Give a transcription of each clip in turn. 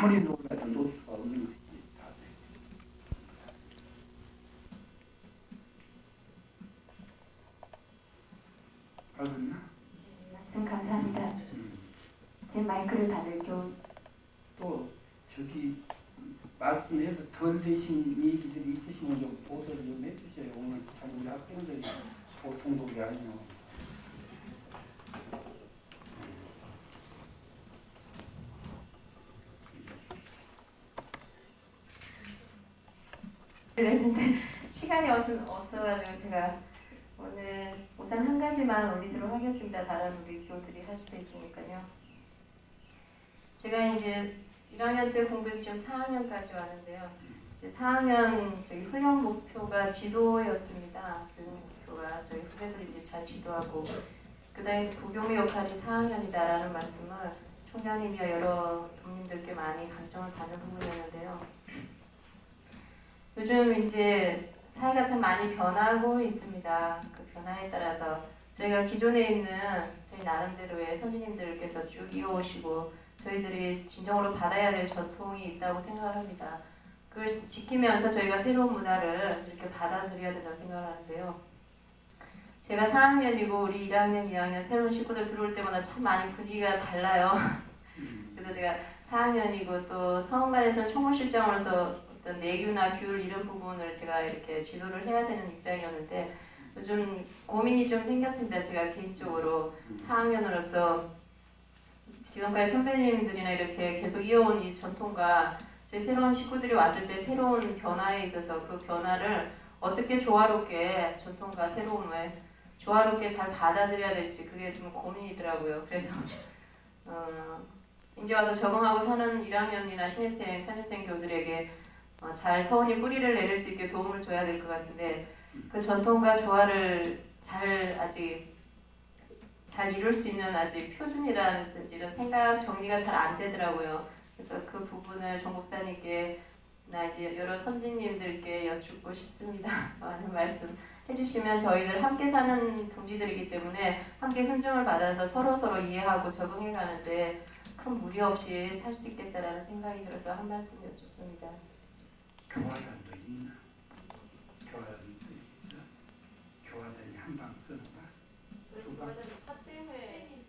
아무리 놀아도 놀 수가 없는 것이 다 돼. 알겠나? 말씀 감사합니다. 제 마이크를 받을 겸 또 저기 말씀해서 덜 되신 얘기들이 있으시면 좀 보소를 좀 해주세요. 오늘 참 우리 학생들이 보통 복이 아니에요. 그랬는데 시간이 없어가지고 제가 오늘 우선 한 가지만 올리도록 하겠습니다. 다른 우리 교우들이 할 수도 있으니까요. 제가 이제 1학년 때 공부해서 지금 4학년까지 왔는데요. 이제 4학년 저희 훈련 목표가 지도였습니다. 교육 목표가 저희 후배들이 이제 잘 지도하고 그 다음에 부교의 역할이 4학년이다라는 말씀을 총장님이나 여러 도민들께 많이 감정을 받는 부분이었는데요. 요즘 이제 사회가 참 많이 변하고 있습니다. 그 변화에 따라서 저희가 기존에 있는 저희 나름대로의 선생님들께서 쭉 이어오시고 저희들이 진정으로 받아야 될 전통이 있다고 생각을 합니다. 그걸 지키면서 저희가 새로운 문화를 이렇게 받아들여야 된다고 생각을 하는데요. 제가 4학년이고 우리 1학년, 2학년 새로운 식구들 들어올 때마다 참 많이 분위기가 달라요. 그래서 제가 4학년이고 또 성원관에서는 총무실장으로서 어떤 내규나 규율 이런 부분을 제가 이렇게 지도를 해야 되는 입장이었는데 요즘 고민이 좀 생겼습니다. 제가 개인적으로 4학년으로서 지금까지 선배님들이나 이렇게 계속 이어온 이 전통과 제 새로운 식구들이 왔을 때 새로운 변화에 있어서 그 변화를 어떻게 조화롭게 전통과 새로움을 조화롭게 잘 받아들여야 될지 그게 좀 고민이더라고요. 그래서 이제 와서 적응하고 사는 1학년이나 신입생, 편입생 교우들에게 잘 서원히 뿌리를 내릴 수 있게 도움을 줘야 될 것 같은데 그 전통과 조화를 아직 잘 이룰 수 있는 아직 표준이라든지 이런 생각 정리가 잘 안 되더라고요. 그래서 그 부분을 정 목사님께 나 이제 여러 선진님들께 여쭙고 싶습니다. 많은 말씀 해주시면 저희들 함께 사는 동지들이기 때문에 함께 훈증을 받아서 서로 이해하고 적응해 가는데 큰 무리 없이 살 수 있겠다라는 생각이 들어서 한 말씀 여쭙습니다. 교화단도 있나? 교화단도 있어? 교화단이 한 방 쓰는 거야? 저희 교화단 학생회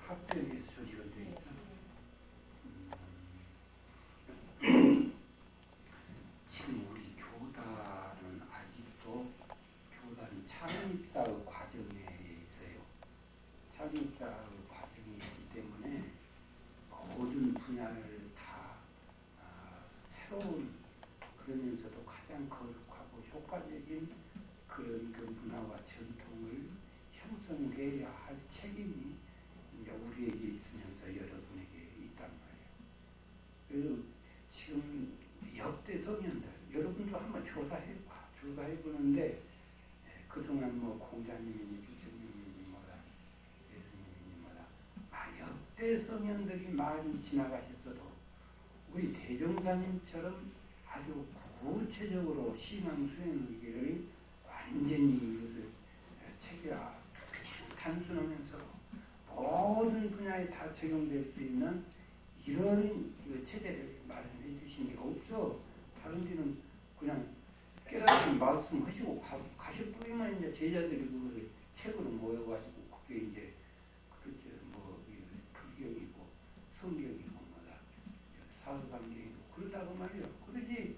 학교에서 조직은 돼 있어? 지금 우리 교단은 아직도 교단 창립사의 과정에 있어요. 창립사의 과정이 있기 때문에 모든 분야를 다 새로운 그러면서도 가장 거룩하고 효과적인 그런 그 문화와 전통을 형성해야 할 책임이 이제 우리에게 있으면서 여러분에게 있단 말이에요. 그래서 지금 역대 성현들 여러분도 한번 조사해보는데 그동안 뭐 공자님이니 부처님이니 뭐다 예수님이니 뭐다 역대 성현들이 많이 지나가셨어도 우리 대종사님처럼 아주 구체적으로 신앙 수행의 길을 완전히 이것을 체계화 그냥 단순하면서 모든 분야에 다 적용될 수 있는 이런 체계를 마련해 주신 게 없어. 다른 데는 그냥 깨닫는 말씀 하시고 가실 뿐이면 이제 제자들이 그것을 책으로 모여가지고 그게 이제 그렇죠 뭐 불경이고 성경이고 뭐다 사도관계이고 그러다고 말이야. 그러지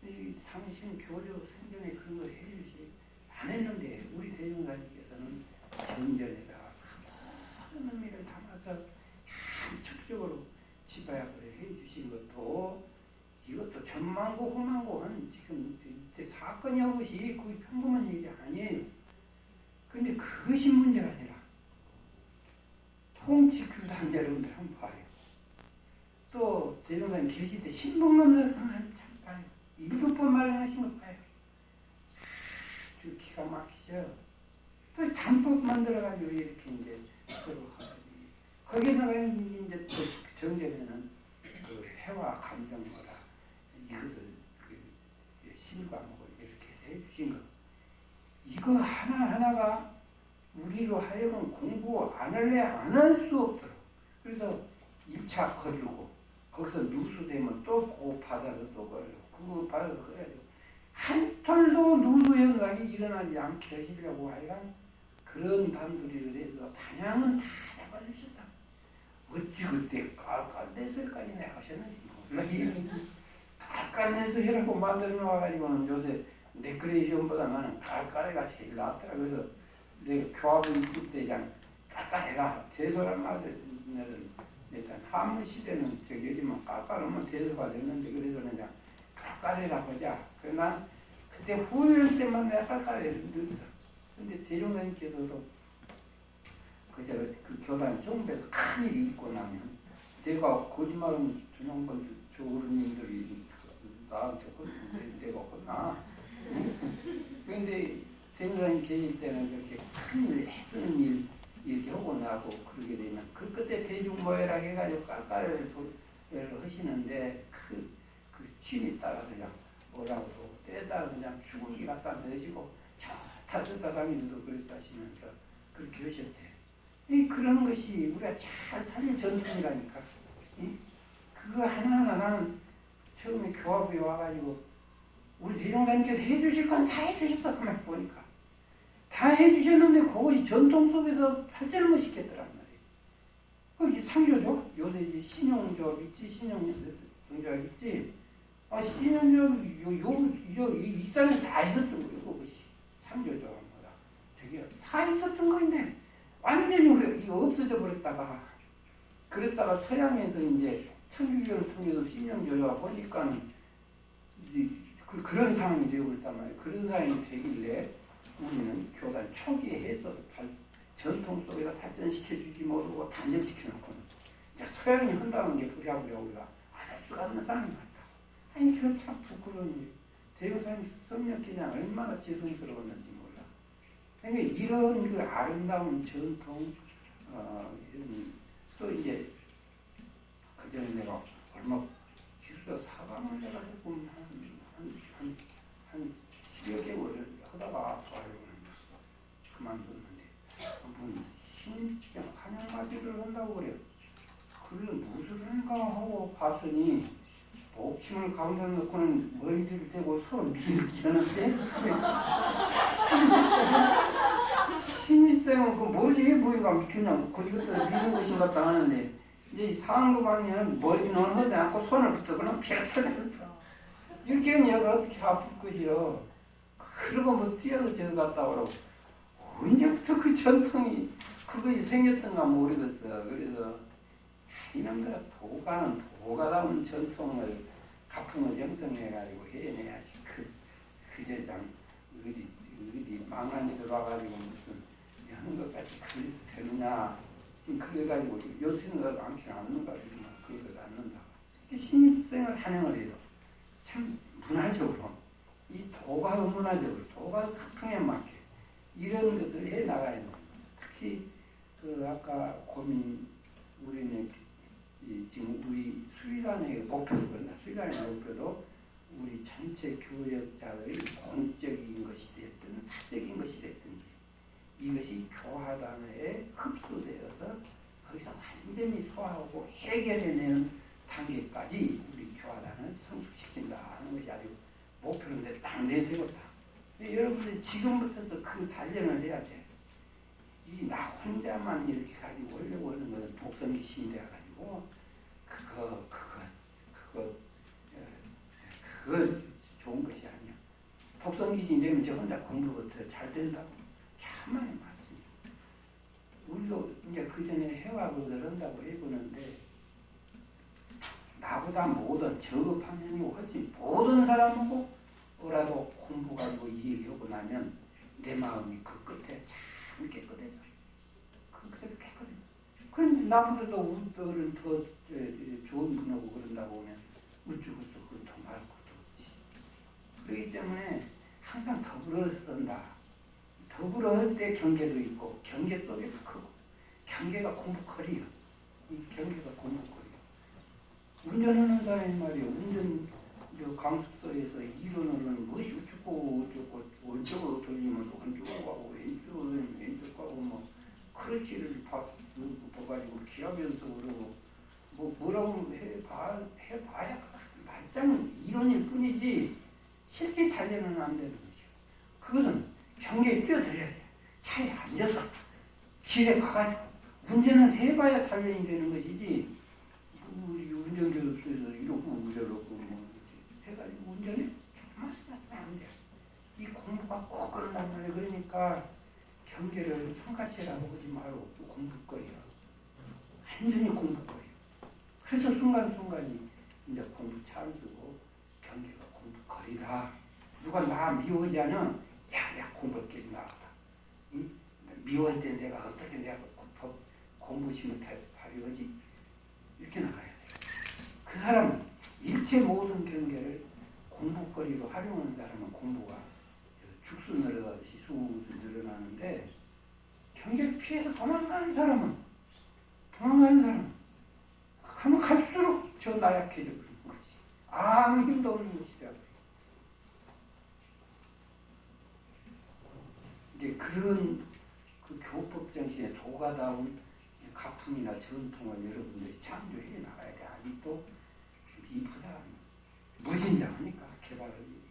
이 당신 교류 생전에 그런 걸 해주시 안 했는데 우리 대종사님께서는 정전에다가 큰 의미를 담아서 함축적으로 집약을 해주신 것도 이것도 전망고 후망고는 지금 이제 사건이 것이 그게 평범한 일이 아니에요. 그런데 그것이 문제가 아니라 통치교단 여러분들 한번 봐요. 또 대종사님 계실 때 신분검사 한번 참 봐요. 7번 말씀하신 거 봐요. 아주 기가 막히죠. 또 단법 만들어가지고 이렇게 이제 서로 하더니 거기다가 이제 또 정전에는 그 해와 감정마다 이것을 그 실과목을 이렇게 해서 해주신 거. 이거 하나하나가 우리로 하여금 공부 안 할래 안 할 수 없도록 그래서 1차 걸르고 거기서 누수되면 또 그거 받아서 또 걸르고 그거 받아서 걸어야죠. 한 톨도 누수 현상이 일어나지 않게 하시려고 하여간 그런 단도리를 해서 반향은 다 해버리셨다. 어찌 그때 깔깔내서까지 내가 하셨는지 몰라. 깔깔내서 해라고 만들어 놓아가지고는 요새 데코레이션보다 나는 깔깔해가 제일 낫더라. 그래서 내가 교합을 있을 때 그냥 깔깔해라. 대소란 말을 일단 한문 시대는 저기 요즘은 깔깔하면 대소가 됐는데 그래서 그냥 깔깔해라 보자. 그러나 그때 후년 때만 내가 깔깔해를 넣었어. 근데 대종사님께서도 그 교단 정부에서 큰 일이 있고 나면 내가 거짓말은 전용건 저 어른님들이 나한테 내가 혼나. 그런데 대종사님 계실 때는 그렇게 큰 일, 애쓰는 일 이렇게 하고 나고 그러게 되면 그 끝에 대중모회라 해가지고 깔깔을 하시는데 그 취미 따라서 그냥 뭐라고 때에 따라 그냥 죽은기 갖다 내시고 좋다 저 사람님도 그랬다 하시면서 그렇게 하셨대요. 그런 것이 우리가 잘 살린 전통이라니까. 그거 하나하나 나는 처음에 교화부에 와가지고 우리 대종사님께서 해주실 건 다 해주셨어. 그만 보니까 다 해주셨는데 그것이 전통 속에서 발전을 못 시켰더란 말이에요. 거기 상조죠. 요새 이제 신용조합 있지, 신용조합 있지. 신용조합 이 산에 다 있었던 거예요. 그것이 상조조합마다 저기 다 있었던 건데 완전히 우리 이거 없어져 버렸다가 그랬다가 서양에서 이제 천주교를 통해서 신용조합 보니까는 그런 상황이 되고 있단 말이에요. 그런 상황이 되길래 우리는 교단 초기에 해서 전통 속에서 발전시켜주지 모르고 단절시켜놓고는 이제 서양이 한다는 게 부랴부랴 우리가 안 할 수가 없는 상황이 많다. 아니 그건 참 부끄러운 일. 대종사님 성령께장 얼마나 죄송스러웠는지 몰라. 그러니까 이런 그 아름다운 전통 또 이제 그전에 내가 얼마 기숙사 사방을 내가 조금 한 10여 개월을 하다가 그만뒀는데 한번 신경 환영맞이를 한다고 그래요. 그걸 무슨 한가 하고 봤더니 목침을 가운데 놓고는 머리를 대고 서로 밀기 하는데 신입생은 그 모르지 왜 머리가 그냥 거기부터 미는 것인 것 같다 하는데 이제 상부방에는 머리는 하지 않고 손을 붙여서는 피어터졌다. 이렇게 하면 얘가 어떻게 아플 것이요. 그러고 뭐 뛰어서 저기 갔다 오라고. 언제부터 그 전통이 그것이 생겼던가 모르겠어. 그래서 이놈들아 도가는 도가다운 전통을 가풍을 형성해가지고 해내야지. 그제장 어디 망나니 들어와가지고 무슨 하는 것까지 그래서 되느냐. 지금 그래가지고 요새는 않기는 않는가 지금 그것을 않는다. 신입생을 환영을 해도 참 문화적으로 이 도가 문화적으로 도가 가풍에 맞게 이런 것을 해 나가야 됩니다. 특히 그 아까 고민 우리는 지금 우리 수의단의 목표도 그런다. 수의단의 목표도 우리 전체 교역자들이 공적인 것이 됐든 사적인 것이 됐든지 이것이 교화단에 흡수되어서 거기서 완전히 소화하고 해결해내는 단계까지 우리 교화단을 성숙시킨다 하는 것이 아주 목표인데 딱 내세웠다. 여러분들이 지금부터서 그 단련을 해야 돼. 이 나 혼자만 이렇게 가지고 오려고 하는 것은 독성귀신이 돼가지고 그거 좋은 것이 아니야. 독성귀신이 되면 저 혼자 공부부터 잘 된다고 참많이 많습니다. 우리도 이제 그 전에 해와그를 한다고 해보는데 나보다 모든 저급한 형이 훨씬 모든 사람하고 뭐라도 공부 가지고 이 얘기하고 나면 내 마음이 그 끝에 참 깨끗해져. 그 끝에 깨끗해. 그런데 나보다도 우리들은 더 좋은 분하고 그런다고 하면 우쭈고서 그건 더 말할 것도 없지. 그렇기 때문에 항상 더불어 산다. 더불어 할 때 경계도 있고 경계 속에서 크고 경계가 공부거리요. 이 경계가 공부거리요. 운전하는 사람이 말이에요. 운전 강습소에서 이론으로는 무엇이 어쩌고 어쩌고 오른쪽으로 돌리면 오른쪽으로 가고 왼쪽으로 돌리면 왼쪽 가고 뭐 크러치를 봐가지고 기하면서 그러고 뭐라고 해봐야 말짱 이론일 뿐이지 실제 단련은 안 되는 거죠. 그것은 경계에 뛰어들어야 돼. 차에 앉아서 길에 가가지고 운전을 해봐야 단련이 되는 것이지 운전기 없어서 이러고 저러고 해가지고 운전해? 정말 안 돼. 이 공부가 꼭 그런단 말이에요. 그러니까 경계를 성가시라고 하지 말고 또 공부거리야. 완전히 공부거리야. 그래서 순간순간이 이제 공부 찬스고 경계가 공부거리다. 누가 나 미워하지 않으면 야 내가 공부할 게 나왔다. 응? 미워할 때 내가 어떻게 내가 공부심을 발휘하지? 이렇게 나가야 돼. 그 사람은 일체 모든 경계를 공부거리로 활용하는 사람은 공부가 죽수 늘어가듯이 수수 늘어나는데 경계를 피해서 도망가는 사람은 가면 갈수록 저 나약해져 버리는 거지. 아무 힘도 없는 것이라. 이제 그런 그 교법 정신에 도가다운 가풍이나 전통을 여러분들이 창조해 나가야 돼. 아직도 미흡하다. 무진장하니까 개발을.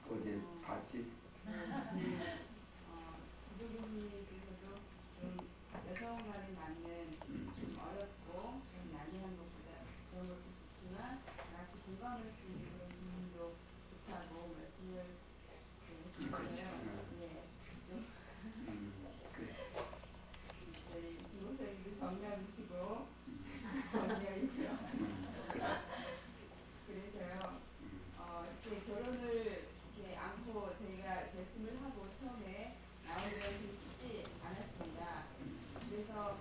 어제 봤지? 부모님께서도 좀 여성과는 맞는 좀 어렵고 좀 난해한 것보다 그런 것도 좋지만 같이 공감할 수 있는 그런 질문도 좋다고 말씀을 해주셨어요. 네, 좀 저희 김목사님도 정남이시고 정녀이고요. 그래서요. 이렇게 결혼을 이렇게 않고 저희가 결심을 하고 처음에 나오기가 좀 쉽지 않았습니다. 그래서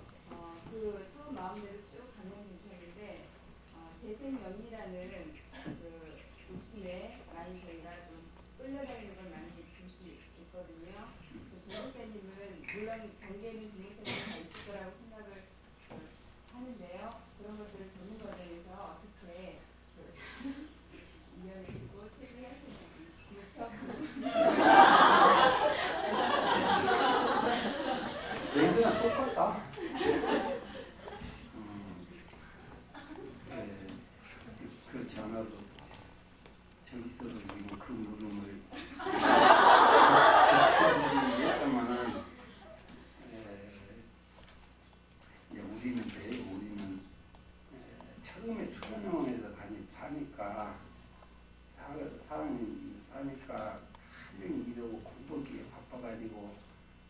그 처음 마음대로 쭉 가면 괜찮은데 재생명리라는 그 욕심에 많이 저희가 좀 끌려다니는 걸 많이 볼 수 있거든요. 조목사님은 물론 경계는 조목사님이 다 있을 거라고 생각을 하는데요. 그런 것들을 전문가들에서 어떻게 이겨내시고 체계하시는지 그렇죠? 얘들은 똑같다. 그렇지 않아도 저기서도 그리고 그 물음을 했다마는 이제 우리는 처음에 수련원에서 사니까 사니까 하루 일하고 공부하기에 바빠가지고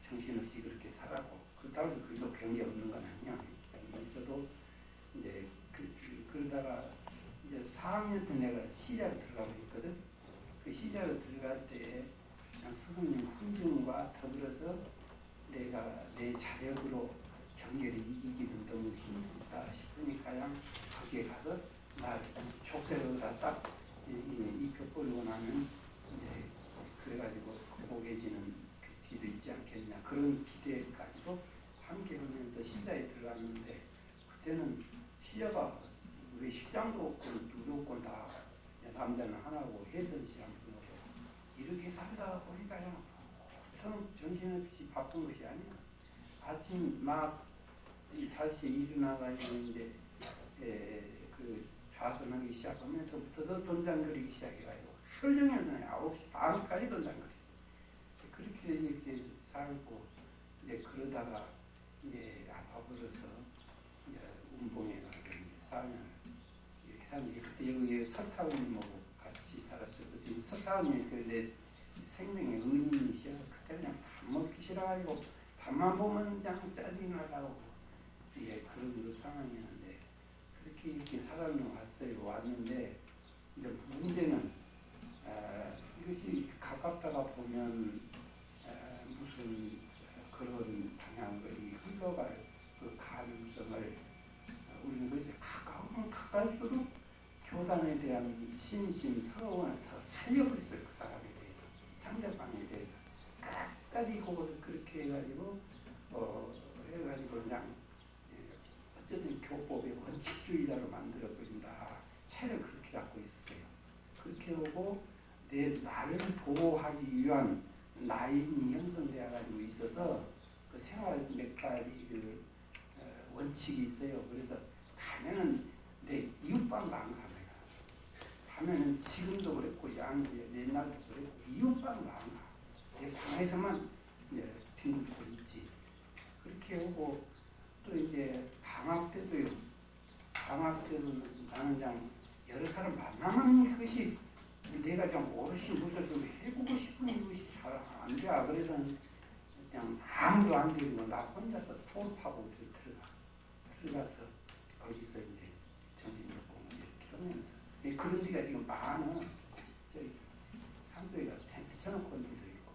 정신없이 그렇게 살아고 그렇다고 해서 그래도 경계 없는 건 아니야. 있어도 이제 그러다가 이제 4학년 때 내가 시작을 들어가고 있거든. 그 시작을 들어갈 때 스승님 훈증과 더불어서 내가 내 자력으로 경계를 이기기는 너무 힘들다 싶으니까 그냥 거기에 가서 나 족쇄를 갖다 입혀버리고 나면 이제 그래가지고 극복해지는 그 길도 있지 않겠냐 그런 기대까지도 함께 하면서 시자에 들어갔는데 그때는 시자가 우리 식장도 없고 누구 다 남자는 하나고 해던 시장으로 이렇게 살다 보니까 그냥 보통 정신없이 바쁜 것이 아니야. 아침 막 5시에 일어나가지고 이제 그 좌선하기 시작하면서부터 돈장 그리기 시작해가지고 하루 종일 그냥 9시 반까지 돈장 그리. 그렇게 이렇게 살고 이제 그러다가 이제 아파버려서 이제 운봉에 가서 이제 4년 이렇게 사는데 그때 여기 설타운님하고 같이 살았었거든요. 설타운님이 내 생명의 은인이셔. 그때 그냥 밥 먹기 싫어가지고 밥만 보면 그냥 짜증이 나가고 이게 그런 상황이었는데 그렇게 이렇게 살아왔어요. 왔는데 이제 문제는 이것이 가깝다가 보면 무슨 그런 방향으로 흘러갈 그 가능성을 우리는 그래서 가까우면 가까울수록 교단에 대한 이 신심, 서러움을 더 살려버렸어요. 그 사람에 대해서, 상대방에 대해서 끝까지 그것을 그렇게 해가지고 해가지고 그냥 어쨌든 교법의 원칙주의자로 만들어버린다. 채를 그렇게 갖고 있었어요. 그렇게 하고 나를 보호하기 위한 라인이 형성되어 가지고 있어서 그 생활 몇 가지 그 원칙이 있어요. 그래서 가면은 내 이웃방도 안 가. 내가 가면은 지금도 그랬고 옛날도 그랬고 이웃방도 안 가. 내 방에서만 이제 뒹굴고 있지. 그렇게 하고 또 이제 방학 때도요. 방학 때도 나는 그냥 여러 사람 만나면 그것이 내가 좀 어르신 무엇을 좀 해보고 싶은 이것이 잘 안 돼. 그래서 그냥 아무도 안 되고 나 혼자서 돌파고 들어가서 거기서 이제 정신적으로 이렇게 하면서 그런 데가 지금 많아. 저기 산소에가 텐트 쳐놓고 온 데도 있고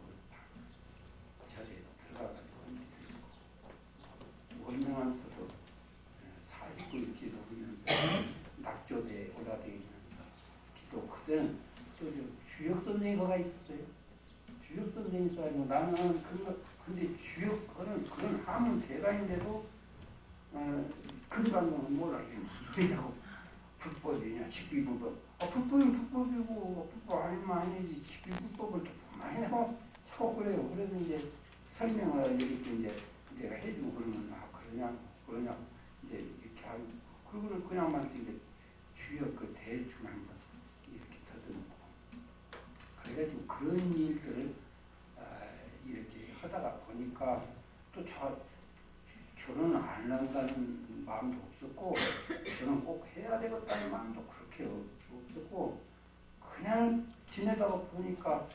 절에 들어가가지고 온 데도 있고 월명하면서도 49일 기도 하면서 낙조대에 올라다니면서 기도 그때는 또 주역 선생님가 있었어요. 주역 선생님 있어가지고 나는 근데 주역은 그런 하문 대가인데도 근방법은 몰라. 이게 무슨 소리냐고. 불법이냐 직비불법. 불법이면 불법이고 불법 아니면 아니지. 직비불법을 또 많이 하고 자꾸 그래요. 그래서 이제 설명을 이렇게 이제 내가 해주고 그러면 그러냐고 이제 이렇게 하고 그거를 그냥만 이제 주역 그 대충 한번 이렇게 서듬고 그래가지고 그런 일들을 이렇게 하다가 보니까 또 결혼을 안 한다는 마음도 없었고 저는 꼭 해야 되겠다는 마음도 그렇게 없었고 그냥 지내다가 보니까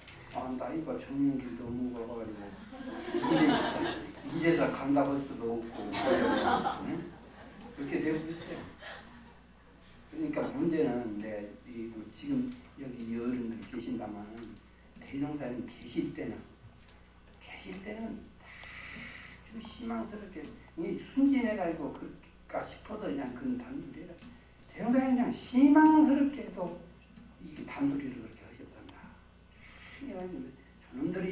나이가 정년기 너무 가가지고 이제서 간다고 할 수도 없고 그렇게 되고 있어요. 그러니까 문제는 지금 여기 어른들 계신다면 대종사님 계실 때는 아주 희망스럽게 순진해가지고 그럴까 싶어서 그냥 그런 단둘이라 대종사님 그냥 희망스럽게도 이 단둘이를 그렇게 하셨단다. 저놈들이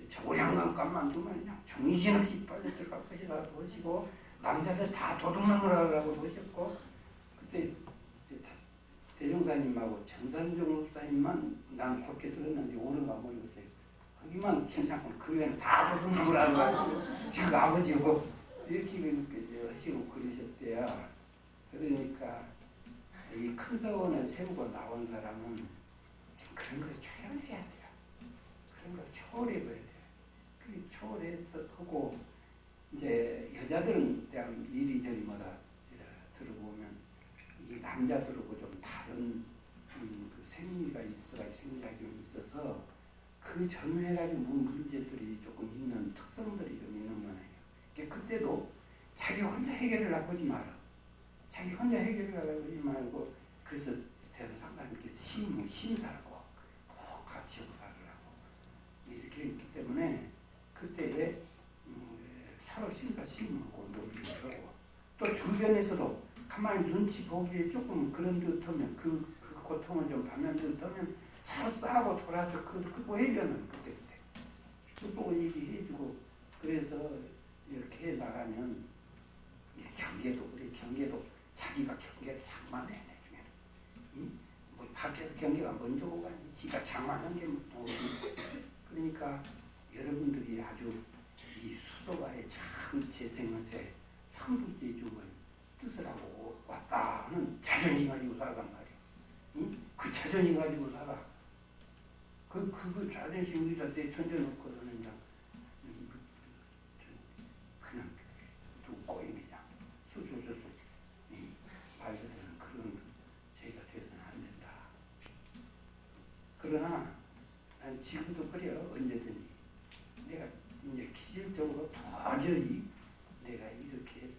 저고량감만 두면 그냥 정신없이 빨리 들어갈 것이라 보시고 남자들 다 도둑놈을 하려고 보셨고 그때 대종사님하고 정산종 목사님만 난 그렇게 들었는지 옳은가 모르겠어요. 거기만 괜찮고 그 외에는 다 도둑놈을 하려고 지금 아버지고 이렇게 하시고 그러셨대요. 그러니까 이 큰 서원을 세우고 나온 사람은 그런 걸 초월해야 돼요. 그런 걸 초월해버려야 돼요. 그게 초월해서 하고 이제 여자들은 그냥 이리저리 들어보면 이 남자들하고 좀 다른 그 생리가 생리작용이 있어서 그 전후해가지고 문제들이 조금 있는 특성들이 좀 있는 거예요. 그때도 자기 혼자 해결을 하지 마라. 자기 혼자 해결을 하지 말고 그래서 상당히 이렇게 심사를 꼭 같이 조사를 하고 이렇게 있기 때문에 그때에 서로 심사심하고 논의를 하고 또 주변에서도 가만히 눈치 보기에 조금 그런 듯하면 그 고통을 좀 받는 듯하면 서로 싸고 돌아서 극복해주는 그때 극복을 얘기해주고 그래서 이렇게 나가면 경계도 그래 경계도 자기가 경계를 장만해 내중에 뭐 밖에서 경계가 먼저 오고 아니 지가 장만한 게 뭐 그러니까 여러분들이 아주 이 수도가의 참 재생의 성불제중을 뜻을 하고 왔다 하는 자존심 가지고 살아간 말이야. 그 자존심 가지고 살아. 그 자존심 우리가 내 던져놓고서는 그냥 누구 꼬임이냐. 수수수수 말 그대로 그런 죄가 되어서는 안 된다. 그러나 난 지금도 그래요. 언제든지 내가 이제 기질적으로 도저히 내가 이렇게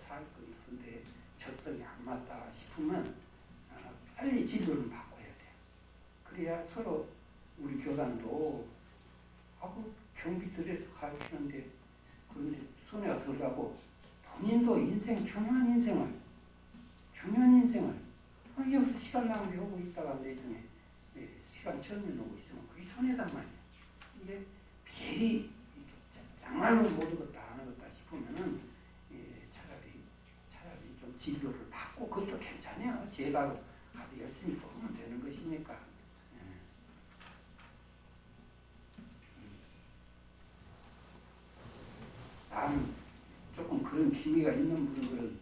살 건데 적성이 안 맞다 싶으면 빨리 진로를 바꿔야 돼. 그래야 서로 우리 교단도 경비들에서 가르치는데 그런데 손해가 덜하고 본인도 중요한 인생을 여기서 시간 낭비하고 있다가 내중에 시간 처음에 오고 있으면 그게 손해단 말이야. 이게 미리 정말로 모르겠다 안 하겠다 싶으면은 차라리 좀 진로를 받고 그것도 괜찮아요. 제가로 가서 열심히 보면 되는 것이니까. 나는 조금 그런 기미가 있는 분들은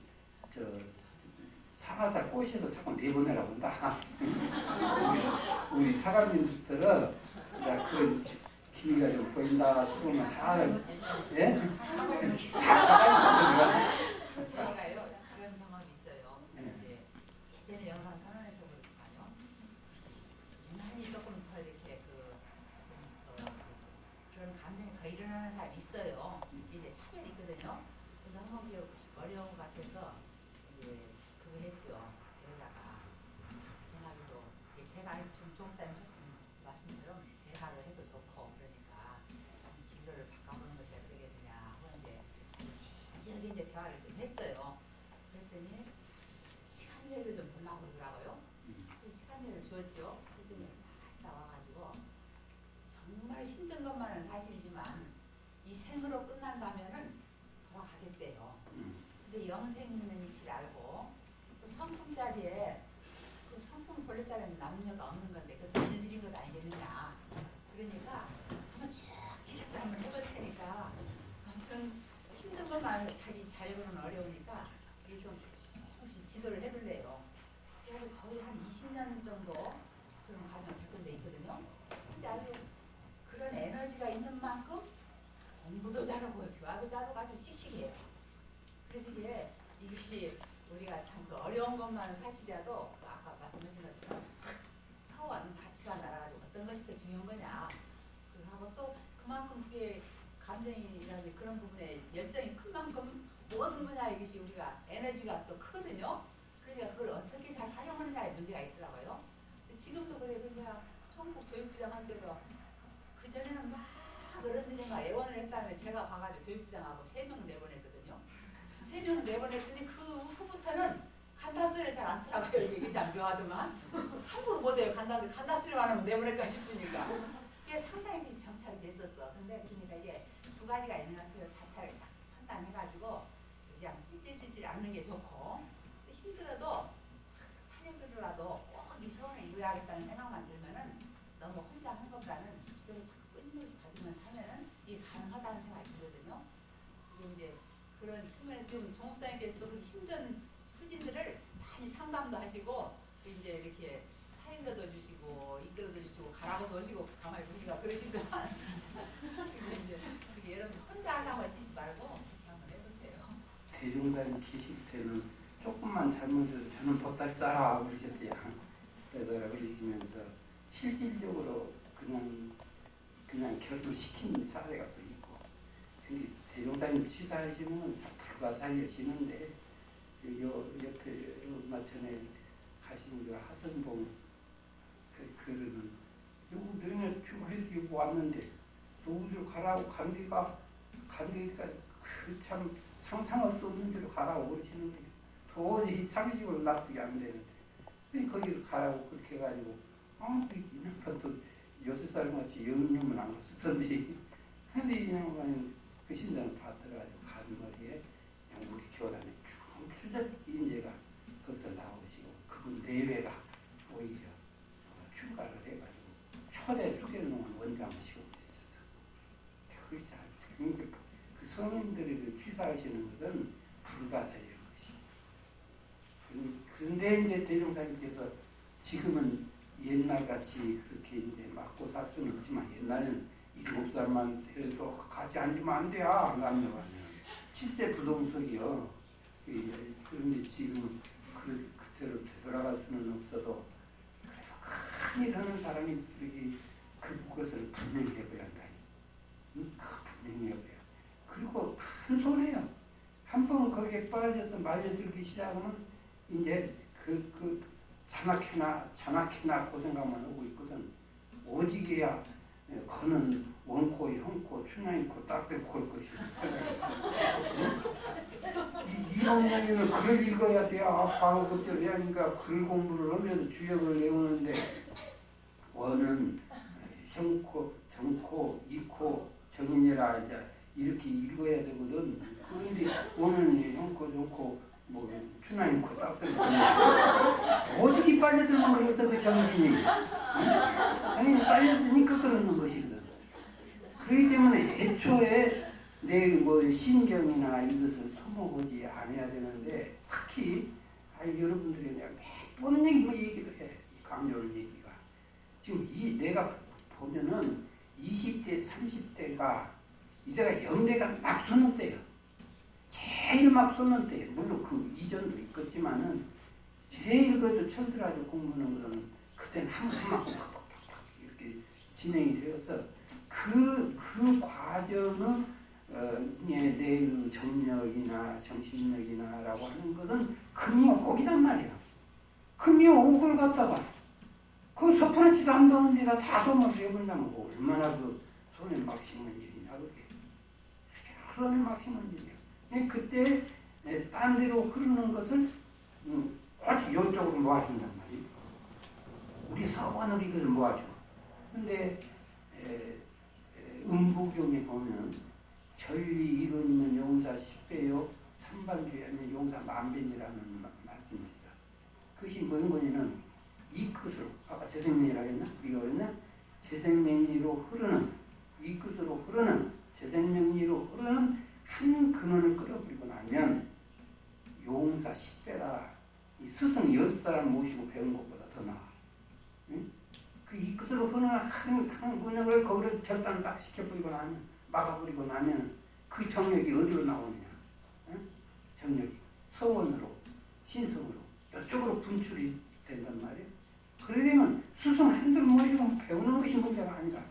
사가살 꼬셔서 자꾸 내보내라고 한다. 우리 사관님들은 그런 기미가 좀 보인다 싶으면 사가살 예? 제가요 그런 경험이 있어요. 이제 예전에 영상 선언에서 그렇지만요. 유난히 조금 더 이렇게 그런 감정이 더 일어나는 사람이 있어요. 이제 차별이 있거든요. 그래서 한번 어려운 것 같아서 이제 그거 했죠. 그러다가 생각으로 제가 종사님 하신 말씀처럼 제가로 해도 좋고 그러니까 진로를 바꿔보는 것이 어쩌겠느냐 하고 이제 진지하게 이제 대화를 좀 했어요. 그랬더니 시간제를 좀 보려고 그러더라고요. 그 시간제를 줬죠. 그랬더니 딱 나와가지고 정말 힘든 것만은 사실이지만 이 생으로 끝난다면은 돌아가겠대요. 근데 영생 있는 이치를 알고 그 성품 자리에 그 성품 벌릴 자리에는 남녀가 없는 건데 그거 들들인 것 아니겠느냐. 그러니까 한번 쭉 길어서 한번 해볼 테니까 아무튼 힘든 것만 자기 자력으로는 어려우니까 이게 좀 혹시 지도를 해볼래요. 그래서 거의 한 20년 정도 그런 과정을 겪은 데 있거든요. 근데 아주 그런 에너지가 있는 만큼 공부도 잘하고 교화도 잘하고 아주 씩씩해요. 그래서 이것이 우리가 참 그 어려운 것만 사실이라도 아까 말씀하신 것처럼 서원 가치가 날아가지고 어떤 것이 더 중요한 거냐. 그하고 또 그만큼 그게 감정이라든지 그런 부분에 열정이 큰 만큼 모든 분야 이것이 우리가 에너지가 또 크거든요. 그러니까 그걸 어떻게 잘 활용하느냐에 문제가 있더라고요. 지금도 그래. 그냥 전국 교육부장 할 때도 그전에는 막 어른들이 막 애원을 했다면 제가 가가지고 교육부장하고 3명 내보냈거든요. 3명 내보냈더니 그 후부터는 간다소리를 잘 안 하더라고요. 이게 참 묘하더만. 함부로 못해요. 간다소리만 하면 내보낼까 싶으니까. 이게 상당히 정착이 됐었어. 근데 그러니까 이게 두 가지가 있는 것 같아요. 자타를 딱 판단해가지고 그냥 찔찔찔찔 않는 게 좋고 힘들어도 타협들이라도 꼭 이 소원을 이루어야겠다는 생각만 들면은 너무 혼자 한 것보다는 지도를 자꾸 끊임없이 받으면서 하면은 이게 가능하다는 생각이 들거든요. 그리고 이제 그런 측면에서 지금 조 목사님께서도 그 힘든 후진들을 많이 상담도 하시고 이제 이렇게 타임도 주시고 이끌어도 주시고 가라고도 하시고 가만히 보시가 그러시더만 근데 이제 그게 여러분 혼자 하려고 하시지 말고 한번 해보세요. 대종사님 계실 때는 조금만 잘못해도 저는 보따리 싸라 그러셨대요. 그러더라 그러시면서 실질적으로 그냥 결부시킨 사례가 또 있고. 근데 대종사님 취사하시면 참 불가사의하시는데 요 옆에 얼마 전에 가신 그 하선봉 그는 너네 여기 왔는데 어디로 가라고 간 데가 그 참 상상할 수 없는 데로 가라고 그러시는 거예요. 도저히 상식으로 납득이 안 되는데 거기로 가라고 그렇게 해가지고 이 양반도 6살 같이 영념은 안 갔었던데 근데 이 양반은 그 신장을 받들어가지고 가는 머리에 그냥 우리 교단에 쭉 수작 인재가 거기서 나오시고 그분 내외가 오히려 출가를 해가지고 초대 수계농원 원장하시고 있었어. 그 성인들이 취사하시는 것은 불가사의한 것이. 그런데 이제 대종사님께서 지금은 옛날같이 그렇게 이제 맞고 살 수는 없지만 옛날에는 7살만 해도 같이 앉으면 안 돼요. 남녀가 7세 부동석이요. 그런데 지금은 그대로 되돌아갈 수는 없어도 그래도 큰일 하는 사람이 있으니 그것을 분명히 해봐야 한다. 분명히 해봐야. 그리고 큰 손해요. 한번 거기에 빠져서 말려들기 시작하면 이제 그 자나케나 고생각만 하고 있거든. 오지게야 거는 원코, 형코, 춘향이코, 딱대코 올 것이고 이학년이면 글을 읽어야 돼요. 과거 급제를 하니까 글 공부를 하면서 주역을 외우는데 원은 형코, 정코, 이코, 정인이라 이제 이렇게 읽어야 되거든. 그런데 원은 형코, 정코, 뭐 추나인코 딱들고 오죽이 빨려들면 그래서 그 정신이 당연히 빨려드니까 그러는 것이거든. 그렇기 때문에 애초에 내 뭐 신경이나 이것을 소모하지 않아야 되는데 특히 여러분들이 내가 몇번 얘기도 해. 이 강조하는 얘기가 지금 내가 보면은 20대, 30대가 이제가 연대가 막 솟는 때예요. 제일 막 솟는 때예요. 물론 그 이전도 있겠지만은 제일 그 철들어가지고 공부하는 거는 그때는 한번만 팍팍팍팍 이렇게 진행이 되어서 그 과정은 내 정력이나 정신력이나라고 하는 것은 금이 오기란 말이에요. 금이 오걸 갖다가 그 섣부르지도 않는 데다 다 소문을 해본다면 얼마나 그 손에 막 심은 일이냐 그게. 손에 막 심은 일이에요. 그때 딴 데로 흐르는 것을 아직 이쪽으로 모아준단 말이에요. 우리 서원을 이것을 모아주고. 근데 음부경에 보면 전리 이론이면 용사 10배요 삼반주의하면 용사 만변이라는 말씀이 있어. 그것이 뭔 거냐면 이 끝으로 아까 재생명이라고 했나? 우리가 그랬나? 재생명리로 흐르는 이 끝으로 흐르는 재생명리로 흐르는 한 근원을 끌어버리고 나면 용사 10배라 이 스승 10사람 모시고 배운 것보다 더 나아. 응? 그 이 끝으로 흐르는 한 근원을 거기를 절단 딱 시켜버리고 나면 막아버리고 나면 그 정력이 어디로 나오느냐? 응? 정력이 서원으로 신성으로 이쪽으로 분출이 된단 말이에요. 그러려면 스승 한들 모시고 배우는 것이 문제가 아니라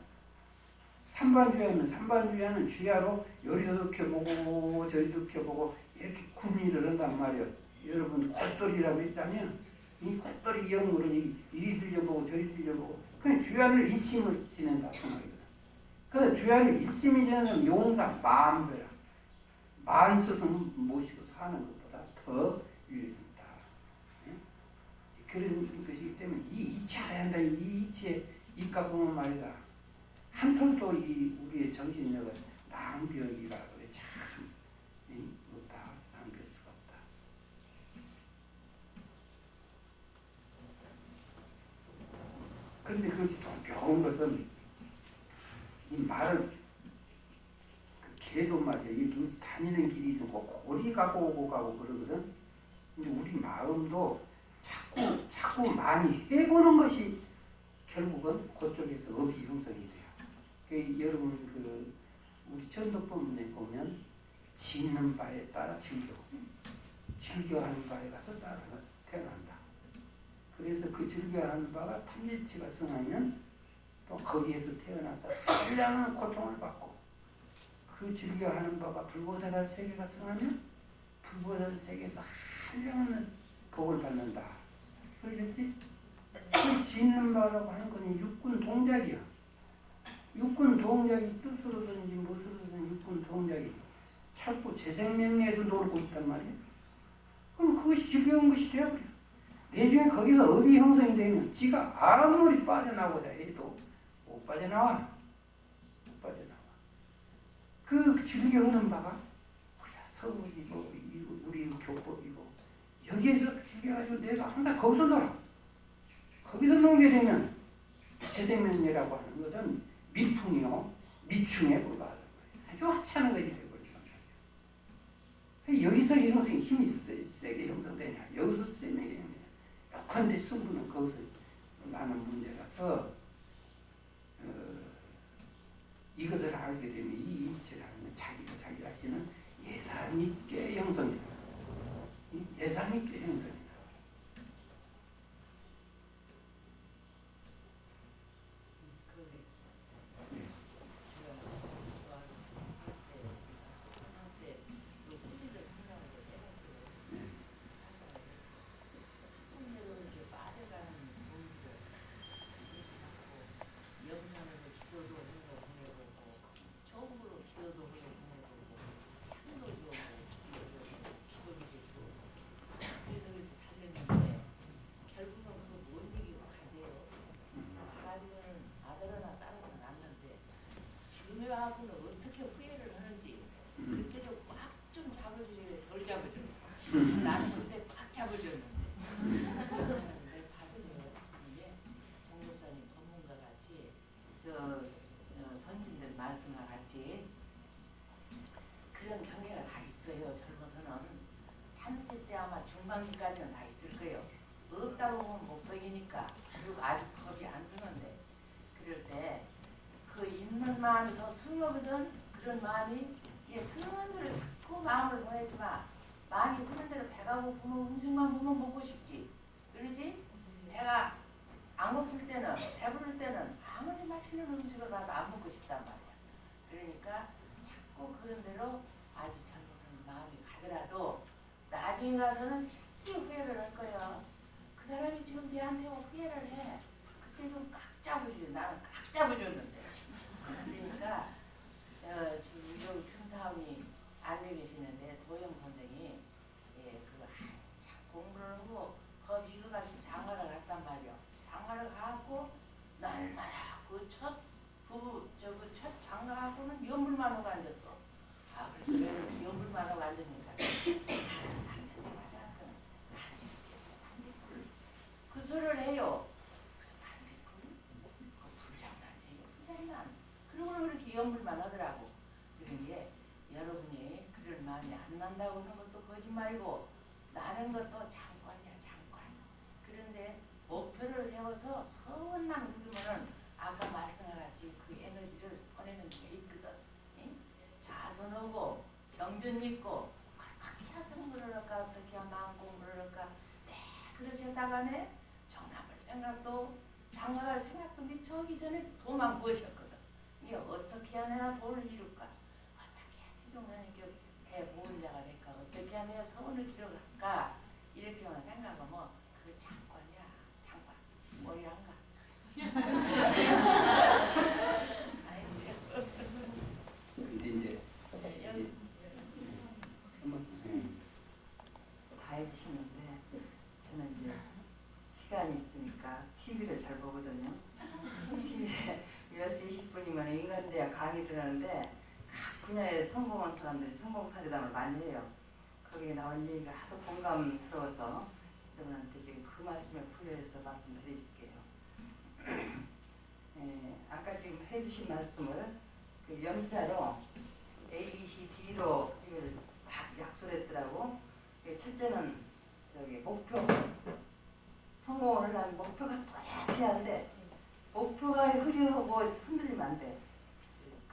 삼반주야면 삼반주야는 주야로 요리도 켜보고 저리도 켜보고 이렇게 구미를 한단 말이에요. 여러분 콧돌이라고 했잖아요. 이 콧돌이 영으로 이리 들려보고 저리 들려보고 그냥 주야를 일심을 지낸다 그 말이에요. 그래서 주야를 일심이 지내면 용사 만배라 만 스승 모시고 사는 것보다 더 유리합니다. 그런 것이기 때문에 이 이치 알아야 한다. 이 이치에 입각하면 말이다. 한 톨도 우리의 정신력을 낭비하기라고 참 없다. 낭비할 수가 없다. 그런데 그것이 좀 묘한 것은 이 말을 그 개도 말이야. 이 다니는 길이 있고 고리 가고 오고 가고 그러거든. 근데 우리 마음도 자꾸 많이 해보는 것이 결국은 그쪽에서 업이 형성이 돼요. 여러분 우리 전도법문에 보면 짓는 바에 따라 즐겨하는 바에 가서 태어난다. 그래서 그 즐겨하는 바가 탐진치가 성하면 또 거기에서 태어나서 한량한 고통을 받고 그 즐겨하는 바가 불보살의 세계가 성하면 불보살의 세계에서 한량한 복을 받는다. 그러셨지? 그 짓는 바라고 하는 건 육군 동작이야. 육군 동작이 뜻으로든지 무엇으로든 육군 동작이 자꾸 재생명리에서 놀고 있단 말이야. 그럼 그것이 즐거운 것이 되어버려. 내중에 거기서 업이 형성이 되면 지가 아무리 빠져나오자 해도 못 빠져나와. 못 빠져나와. 그 즐겨하는 바가 우리야 서울이고 우리 교법이고 여기에서 즐겨가지고 내가 항상 거기서 놀아. 거기서 놀게 되면 재생명리라고 하는 것은 미풍이요 미충에 불과하단 말이에요. 아주 하찮은 것이 되어버린단 말이에요. 여기서 형성이 힘이 세게 형성되냐 여기서 세게 형성되냐 약한데 승부는 거기서 나는 문제라서 이것을 알게 되면 이 이치라는 건 자기 자신은 예산 있게 형성이다. 예산 있게 형성이다. 후회하고는 어떻게 후회를 하는지 그때도 꽉 좀 잡아주지 덜 잡아줘. 나는 그때 꽉 잡아줬는데. 내 봤어요. 이게 정 목사님 법문과 같이 선진들 말씀과 같이 그런 경계가 다 있어요. 젊어서는 30대 아마 중반기까지는 다 있을 거예요. 없다고 보면 목석이니까 그리고 아주 겁이 안 쓰는데 그럴 때 그 있는 마음이 더 승하거든. 그런 마음이 이게 승한 대로 자꾸 마음을 보내지 마. 많이 그런 대로 배가 고프면 음식만 보면 먹고 싶지. 그러지? 배가 안 고플 때는 배부를 때는 아무리 맛있는 음식을 봐도 안 먹고 싶단 말이야. 그러니까 자꾸 그런 대로 아주 젊어서는 마음이 가더라도 나중에 가서는 필시 후회를 할 거야. 그 사람이 지금 내한테 후회를 해. 그때 좀 꽉 잡아줘. 나는 꽉 잡아줬는데. 그러니까 지금 여기 큐타운이 앉아 계시는데 도영 선생이 한참 공부를 하고 그 미국 가서 장가를 갔단 말이야. 장가를 가고 날마다 그 첫 장가하고는 연불만 하고 앉았어. 아 그래서 왜 연불만 하고 앉으니까 남편 생각하거든. 그 소리를 해요. 그래서 반비풀? 그 불장난이에요. 불장난. 그러고 그렇게 연불만 하더라고. 그런 게 여러분이 그럴 마음이 안 난다고 하는 것도 거짓말이고 나는 것도 장관이야 장관. 그런데 목표를 세워서 서원만 굳으면은 아까 말씀과 같이 그 에너지를 보내는 게 있거든. 응? 자선하고 경전 있고 어떻게 해야 성불을 할까 어떻게 해야 마음 공부를 할까 그러셨다가네 정남을 생각도 장가갈 생각도 미처 하기 전에 도만 구하셨거든. 이게 어떻게 해야 내가 도를 이룰까 어떻게 해야 내가 배 모은 자가 될까 어떻게 해야 내가 서원을 기록할까 이렇게만 생각하면 그 장관이야 장관. 머리 안 가. 근데 이제 다 해주시는데 저는 이제 시간이 있으니까 TV를 잘 보거든요. TV에 10시 20분이면 인간대학 강의를 하는데 각 분야에 성공한 사람들이 성공사례담을 많이 해요. 거기에 나온 얘기가 하도 공감스러워서 여러분한테 지금 그 말씀에 풀려서 말씀드릴게요. 아까 지금 해주신 말씀을 그 염자로 A, B, C, D로 이걸 다 약속을 했더라고. 첫째는 저기 목표, 성공을 하려면 목표가 또렷해야 돼. 목표가 흐려하고 흔들리면 안 돼.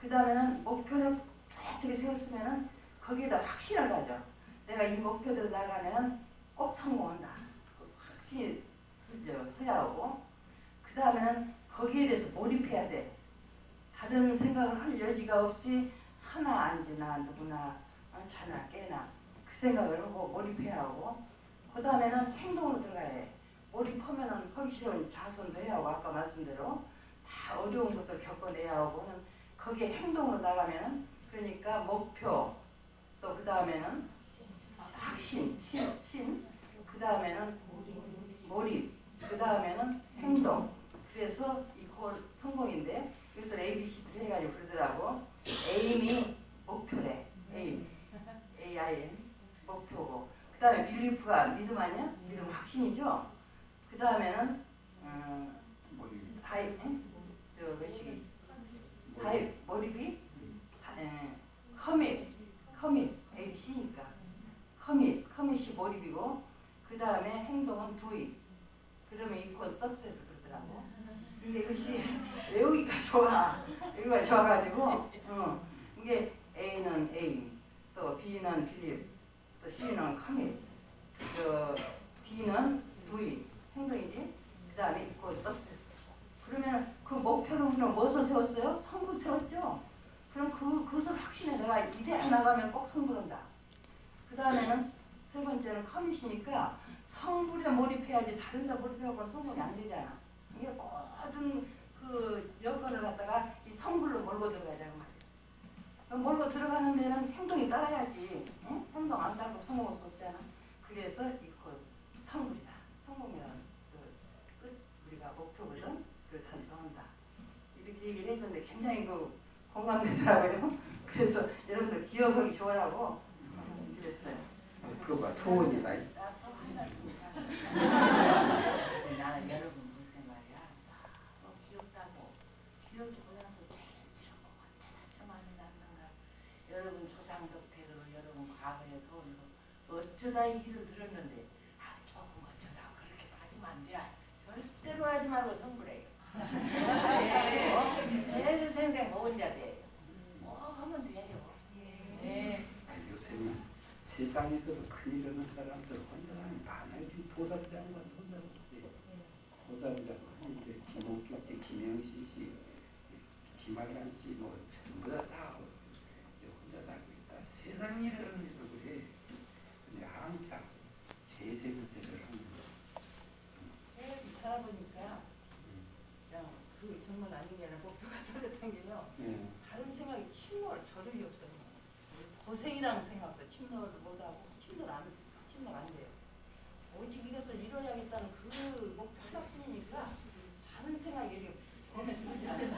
그 다음에는 목표를 또렷하게 세웠으면은 거기에다 확신을 가져. 내가 이 목표대로 나가면은 꼭 성공한다. 확신이 서야 하고. 그 다음에는 거기에 대해서 몰입해야 돼. 다른 생각을 할 여지가 없이 서나 앉으나 누구나 자나 깨나 그 생각을 하고 몰입해야 하고 그 다음에는 행동으로 들어가야 해. 몰입하면은 하기 싫은 자손도 해야 하고 아까 말씀대로 다 어려운 것을 겪어내야 하고는 거기에 행동으로 나가면은 그러니까 목표 또 그 다음에는 확신, 그 다음에는 몰입, 그 다음에는 행동. 그래서 이퀄 성공인데 그래서 ABC를 해가지고 그러더라고. 에임이 목표래. 에임, AIM 목표고. 그 다음에 빌리프가 믿음 아니야? 믿음 확신이죠. 그 다음에는 다입, 저 몇시기 다입 몰입이 커밋 ABC니까 커밋이 몰입이고 그 다음에 행동은 doing. 그러면 이퀄 석세스 그러더라고. 근데 이것이 외우기가 좋아. 외우기가 좋아가지고 이게 A는 aim, 또 B는 believe, 또 C는 commit, 또 D는 doing, 행동이지. 그 다음에 equal success. 그러면 그 목표를 우리는 무엇을 세웠어요? 성불 세웠죠. 그럼 그것을 확신해. 내가 이대로 나가면 꼭 성불한다. 그 다음에는 세 번째는 commit이니까 성불에 몰입해야지 다른 데 몰입하고는 성공이 안 되잖아. 이게 모든 그 여건을 갖다가 이 성불로 몰고 들어가자고 말이야. 몰고 들어가는 데는 행동이 따라야지. 응? 행동 안 따르고 성공할 수 없잖아. 그래서 이거 성불이다. 성공이라는 그 끝 우리가 목표거든. 그걸 달성한다. 이렇게 얘기를 해줬는데 굉장히 그 공감되더라고요. 그래서 여러분들 기억하기 좋으라고 말씀드렸어요. 앞으로가 소원이다. 나는 여러분 볼 때 말이야. 귀엽다고 귀엽기보다는 더 자연스럽고 어쩌다 저 마음이 났는가. 여러분 조상 덕택으로 여러분 과거의 소원으로 어쩌다 이 길을 들었는데 조금 어쩌다 그렇게 하지면 안 돼. 절대로 하지 말고 성불해요. 세세생생 뭐 혼자 돼요. 뭐 하면 돼요. 네. 요새는 세상에서도 큰일 하는 사람들 혼자 하면 많아요. 지금 보살장관 혼자 하는데 보살장관 이제 김옥길 씨, 김영신 씨, 김한란 씨 뭐 전부 다 이제 혼자 살고 있다. 세상 일을 하는 데도 그래. 근데 항상 재생세를 하는 거야. 세월씩 살아보니까 그냥 그 정말 아닌 게 아니라 목표가 떨어졌던 게요. 네. 다른 생각이 침몰 저름이 없어요. 고생이라는 생각도 침몰을 못하고 침몰 안 돼요. 오직 이것을 이뤄야겠다는 그 목표 하나뿐이니까 다른 생각이 이렇게 마음에 들지 않아요.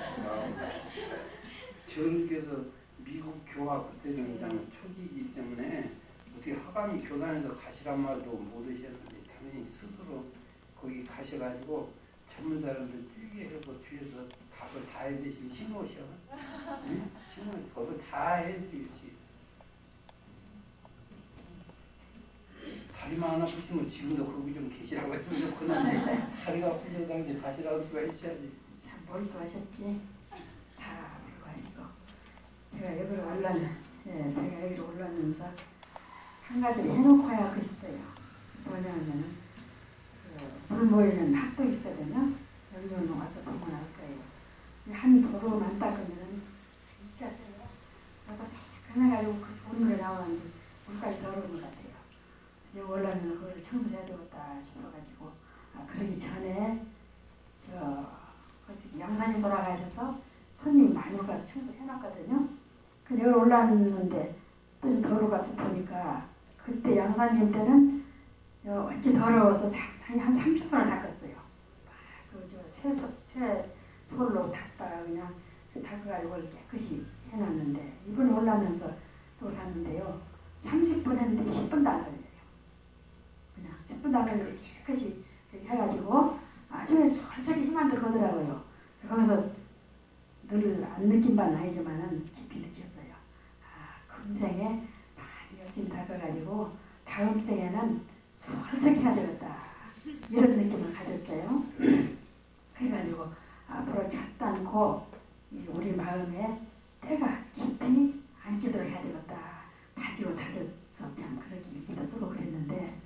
저님께서 미국 교화 그때는 그냥 초기이기 때문에 어떻게 하감이 교단에서 가시란 말도 못 하셨는데 당연히 스스로 거기 가셔가지고 젊은 사람들 뛰게 하고 뒤에서 밥을 다 해드신 신호셔. 응? 신호 밥을 다 해드릴 수 있어. 다리만 안 아프시면 지금도 거기 좀 계시라고 했으면 좋겠는데 다리가 아프셔서 이제 가시라고 수가 있어야지. 참 몰두하셨지. 다 불구하시고 제가 여기로 제가 여기로 올라오면서 한 가지를 해놓고야 그랬어요. 뭐냐면은 불 모이는 학도 있거든요. 여기 와서 보고 나올 거예요. 한 도로만 닦으면은 이가 져요. 그래서 살짝해가지고 그 좋은 물에 나오는데 물까지 더러운 것 같아요. 이제 올라오면 그걸 청소해야 되겠다 싶어가지고 그러기 전에 그래서 양산이 돌아가셔서 손님이 많이 가서 청소해놨거든요. 근데 여기 올라왔는데 또 도로가 보니까 그때 양산님 때는 완전 더러워서 한 30분을 닦았어요. 새 솔로 닦다가 그냥 닦아가지고 깨끗이 해놨는데 이번에 올라오면서 또 샀는데요. 30분 했는데 10분도 안 걸려요. 그냥 10분도 안 걸려요. 깨끗이 해가지고 아주 솔직히 힘 안 들어가더라고요. 거기서 늘 안 느낀 바는 아니지만은 깊이 느꼈어요. 금생에 많이 열심히 닦아가지고 다음 생에는 솔직히 해야 되겠다. 이런 느낌을 가졌어요. 그래가지고 앞으로 잡지 않고 우리 마음에 때가 깊이 안기도록 해야 되겠다. 다지고 다져서 참 그렇게 일기도 쓰고 그랬는데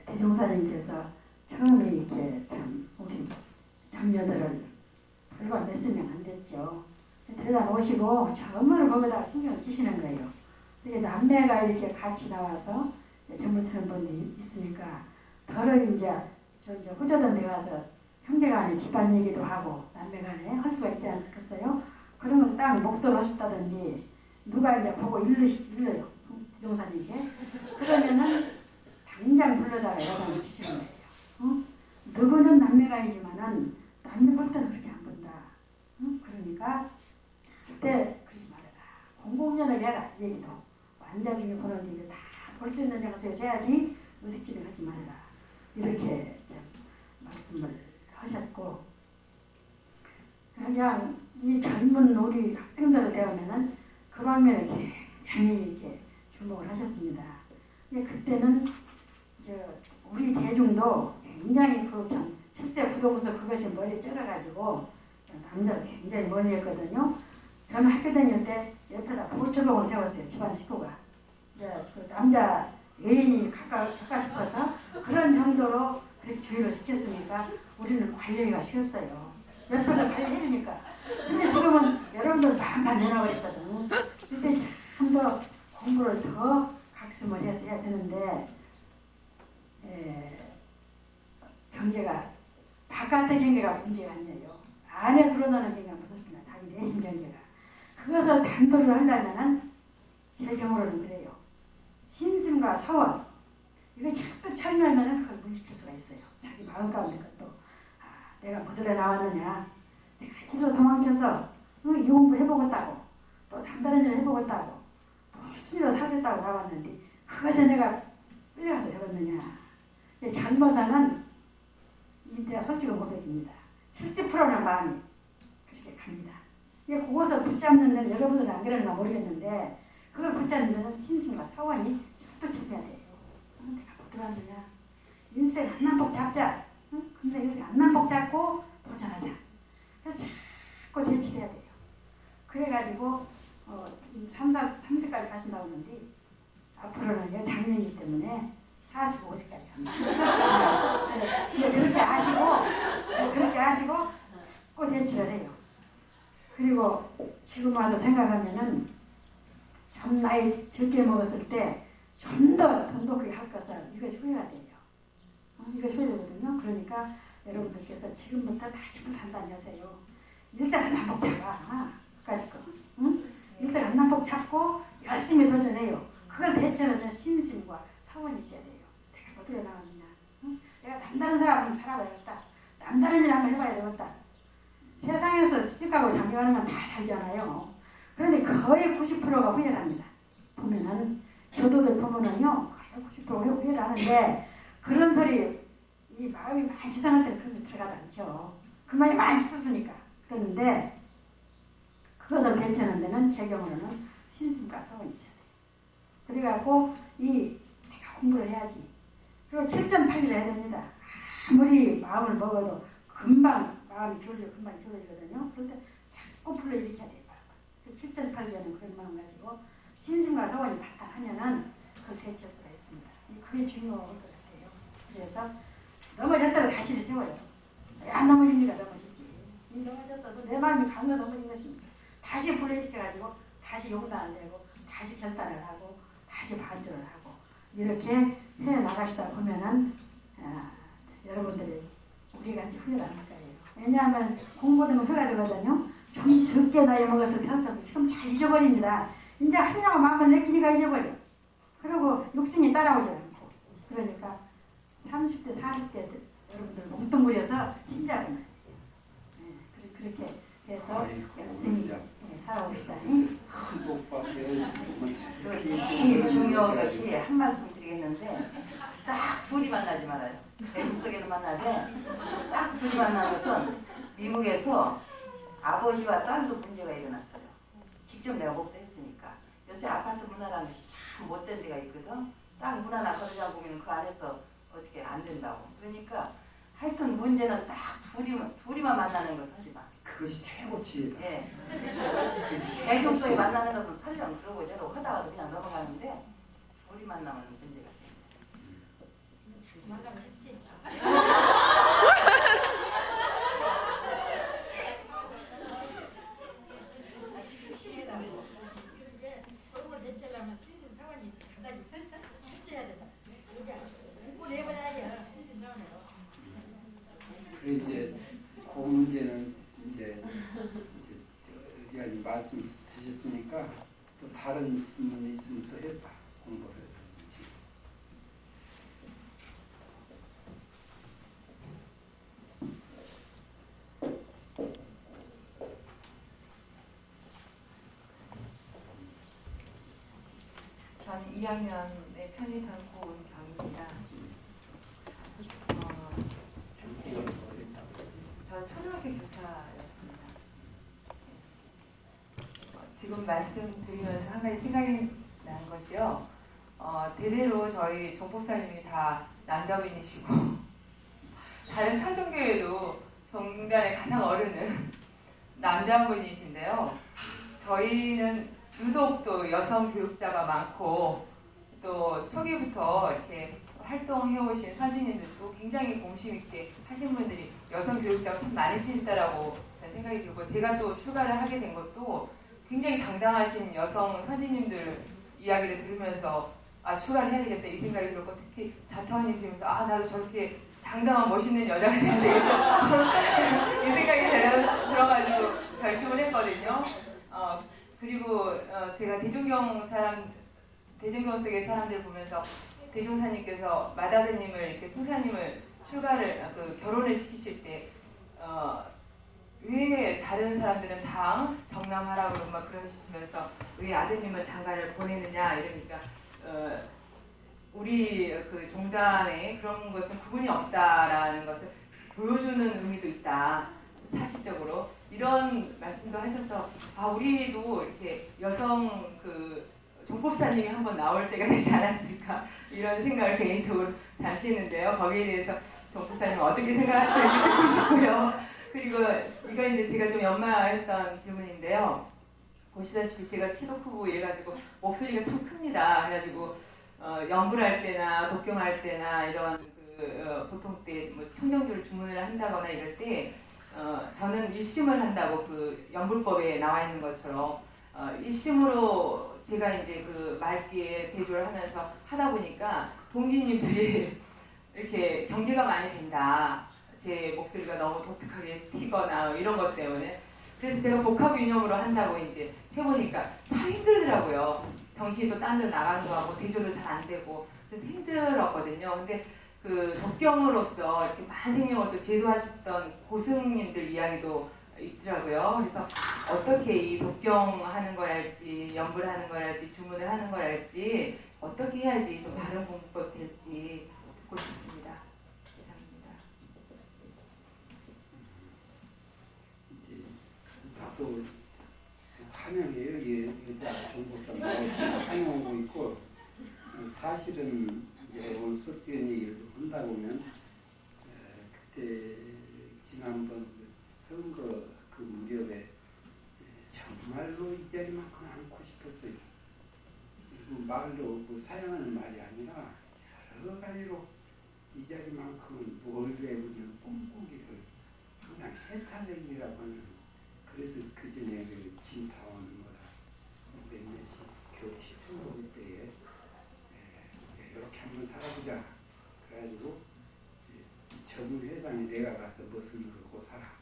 대종사님께서 처음에 이렇게 참 우리 장녀들을 불과 몇십 명 안 됐죠. 데려다 오시고 정말 거기다가 신경을 끼시는 거예요. 이게 남매가 이렇게 같이 나와서 전부 쓰는 분이 있으니까 더러 이제 후조던 데 가서 형제간에 집안 얘기도 하고 남매간에 할 수가 있지 않겠어요? 그러면 딱 목도를 하셨다든지 누가 이제 보고 일러요. 용사님께. 그러면은 당장 불러다가 여당을 치시는 거예요. 누구는 남매가이지만은 남매 볼 때는 그렇게 안 본다. 그러니까 그때 그러지 말아라. 공공연하게 해라. 얘기도. 완전히 보는 얘기 다 볼 수 있는 장소에서 해야지 의식질을 하지 말아라. 이렇게 말씀을 하셨고 그냥 이 젊은 우리 학생들을 대하면은 그 방면에 굉장히 이렇게 주목을 하셨습니다. 근데 그때는 우리 대중도 굉장히 그 7세 부동서 그것이 머리에 쩔어가지고 남자를 굉장히 멀리 했거든요. 저는 학교 다닐 때 옆에다 보초봉을 세웠어요. 집안 식구가. 그 남자 애인이 갈까 싶어서 그런 정도로 그렇게 주의를 시켰으니까 우리는 관리가 쉬웠어요. 옆에서 관리해주니까. 근데 지금은 여러분들 반반 내놔버렸거든. 그때 참 더 공부를 더 각심을 해서 해야 되는데 경계가 바깥의 경계가 문제가 아니에요. 안에서 나는 경계가 무섭습니다. 자기 내심 경계가. 그것을 단도를 하려면은 제 경우로는 그래요. 신심과 사원 이거 자꾸 참여하면은 그걸 물리칠 수가 있어요. 자기 마음 가운데 것도 내가 뭐들에 나왔느냐 내가 집에서 도망쳐서 이 공부 해보겠다고 또 남다른 일 해보겠다고 또 순위로 살겠다고 나왔는데 그것에 내가 끌려가서 해봤느냐. 잘못하는 이때가 솔직한 고백입니다. 70%는 마음이 그렇게 갑니다. 그것을 붙잡는 데는 여러분들은 안 그러는가 모르겠는데 그걸 붙잡는 데는 신심과 사원이 또 챙겨야 돼요. 내가 못 들어왔느냐. 인생 한남복 잡자. 근데 인생 한남복 잡고 도전하자. 그래서 자꾸 대치해야 돼요. 그래가지고 30까지 가신다고 하는데 앞으로는요 작년이기 때문에 40, 50까지 갑니다. 그렇게 하시고 꼭 대치를 해요. 그리고 지금 와서 생각하면은 좀 나이 적게 먹었을 때 좀 더 돈독하게 할 것을 이것이 후회가 돼요. 이것이 후회되거든요. 그러니까 여러분들께서 지금부터 다짐을 단단히 하세요. 일생 한남복 잡아. 그까짓 거. 응? 일생 한남복 잡고 열심히 도전해요. 그걸 대체는 신심과 사원이 있어야 돼요. 내가 어떻게 나왔느냐. 응? 내가 남다른 사람을 살아봐야겠다. 남다른 일 한번 해봐야 되겠다. 세상에서 시집가고 장가가는 건 다 살잖아요. 그런데 거의 90%가 후회합니다. 보면은 교도들 보면은요 거의 90% 후회를 하는데 그런 소리 이 마음이 많이 지상할 때는 그런 소리 들어가지 않죠. 그 마음이 많이 있었으니까. 그런데 그것을 대체하는 데는 제 경우는 신심과 사원이 있어야 돼요. 그래갖고 내가 공부를 해야지. 그리고 7.8일 해야 됩니다. 아무리 마음을 먹어도 금방 마음이 금방 졸려지거든요. 그럴 때 자꾸 불러일으켜야 돼요. 7.8일하는 그런 마음 가지고 신심과 사원이 바탕하면은 그걸 대체할 수가 있습니다. 그게 중요한 것 같아요. 그래서 넘어졌다가 다시 세워요. 안 넘어집니다. 넘어지지. 넘어졌어도 내 마음이 강해 넘어진 것입니다. 다시 불러일으켜가지고 다시 용단을 내고 다시 결단을 하고 다시 반전을 하고 이렇게 해 나가시다 보면은 여러분들이 우리가 이제 후회를 안 할 거예요. 왜냐하면 공부되면 후회가 되거든요. 좀 적게 나이 먹었을 때 할 지금 잘 잊어버립니다. 이제 하려고 마음을 내키니까 잊어버려. 그리고 육신이 따라오지 않고. 그러니까 30대, 40대 여러분들 뭉뚱그려서 힘잡은 거예요. 그렇게 해서 열심히 살아오겠다. 제일 중요한 것이 한 말씀 드리겠는데 딱 둘이 만나지 말아요. 대국 속에는 만나되 딱 둘이 만나는 것은 미국에서 아버지와 딸도 문제가 일어났어요. 직접 내가 목도했으니까. 요새 아파트 문화라는 것이 참 못된 데가 있거든. 딱 문 하나 걸어다 보면 그 안에서 어떻게 안 된다고. 그러니까 하여튼 문제는 딱 둘이만 만나는 거 하지 마. 그것이 최고치다. 예. 대중 속에 만나는 것은 설령 그러고 저러고 하다가도 그냥 넘어가는데 둘이 만나면 문제가 생겨. 만나면 쉽지. 서울 대체라면 신심 사원이 단단히 해줘야 된다. 공부를 해봐야 신심 사원으로. 그래 이제 그 문제는 이제 의장님 말씀 드셨으니까 또 다른 질문이 있으면 또 해봐 공부를 해야지. 저는 2학년에 편입하고 온 경입니다. 저 초등학교 교사였습니다. 지금 말씀드리면서 한 가지 생각이 난 것이요. 대대로 저희 정복사님이 다 남자분이시고 다른 타종교에도 정단의 가장 어른은 남자분이신데요. 저희는 유독 또 여성 교육자가 많고 또 초기부터 이렇게 활동해오신 선생님들도 굉장히 공심 있게 하신 분들이 여성 교육자가 참 많으시다라고 생각이 들고 제가 또 출가를 하게 된 것도 굉장히 당당하신 여성 선생님들 이야기를 들으면서 출가를 해야 되겠다 이 생각이 들었고 특히 자타원님 들으면서 나도 저렇게 당당한 멋있는 여자가 돼야 되겠다 이 생각이 들어가지고 결심을 했거든요. 그리고 제가 대종경 속의 사람들 보면서 대종사님께서 마다드님을 이렇게 숭사님을 결혼을 시키실 때 왜 다른 사람들은 정남하라고 그러고 막 그러시면서 왜 아드님은 장가를 보내느냐 이러니까 우리 그 종단에 그런 것은 구분이 없다라는 것을 보여주는 의미도 있다. 사실적으로 이런 말씀도 하셔서 우리도 이렇게 여성 그 종법사님이 한번 나올 때가 되지 않았을까 이런 생각을 개인적으로 잠시 했는데요. 거기에 대해서 종법사님 어떻게 생각하시는지 듣고 싶고요. 그리고 이거 이제 제가 좀 연마했던 질문인데요. 보시다시피 제가 키도 크고 이래가지고 목소리가 참 큽니다. 그래가지고 연불할 때나 독경할 때나 이런 보통 때 뭐 청정주를 주문을 한다거나 이럴 때 저는 일심을 한다고 그 연불법에 나와 있는 것처럼 일심으로 제가 이제 그 맑게 대조를 하면서 하다 보니까 동기님들이 이렇게 경계가 많이 된다. 제 목소리가 너무 독특하게 튀거나 이런 것 때문에 그래서 제가 복합 유념으로 한다고 이제 해보니까 참 힘들더라고요. 정신이 또 딴 데 나가는 거 하고 대조도 잘 안 되고 그래서 힘들었거든요. 근데 그 독경으로서 이렇게 만생명을 또 제도하셨던 고승님들 이야기도 있더라고요. 그래서 어떻게 이 독경하는 거랄지 연불하는 거랄지 주문을 하는 거랄지 어떻게 해야지 좀 다른 공부법 될지 듣고 싶습니다. 이상입니다. 이제 나도 환영해요. 여자 정보가 나와서 환영하고 있고 사실은 이제 오늘 쏟기는 얘기를 한다 보면 그때 지난번 그 선거 그 무렵에 정말로 이 자리만큼 안고 싶었어요. 그리고 말로 그 사용하는 말이 아니라 여러 가지로 이 자리만큼은 뭘 해보면 꿈꾸기를 항상 해탈행이라고 하는 그래서 그 전에 그 진타원 몇몇이 교시 청소기 때에 이렇게 한번 살아보자. 그래가지고 저분 회장이 내가 가서 무슨 일을 하고 살아.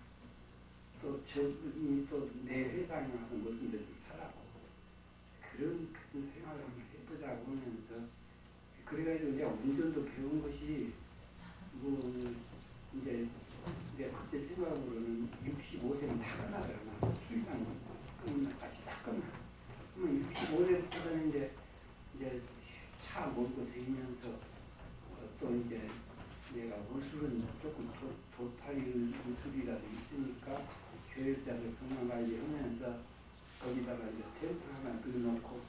또 저분이 또 내 회장이 와서 무슨 일을 살아고. 그런 생각을 한번 해보자고 하면서 그래가지고 이제 운전도 배운 것이 뭐 이제 내가 그때 생각으로는 65세는 다 끝나더라고요. 술장 끝나 같이 싹 끝나. 그러면 65세부터는 이제 차 몰고 다니면서 또 이제 내가 의술은 조금 도타리 의술이라도 있으니까 교육자들 건강관리하면서 거기다가 이제 텐트 하나 넣어놓고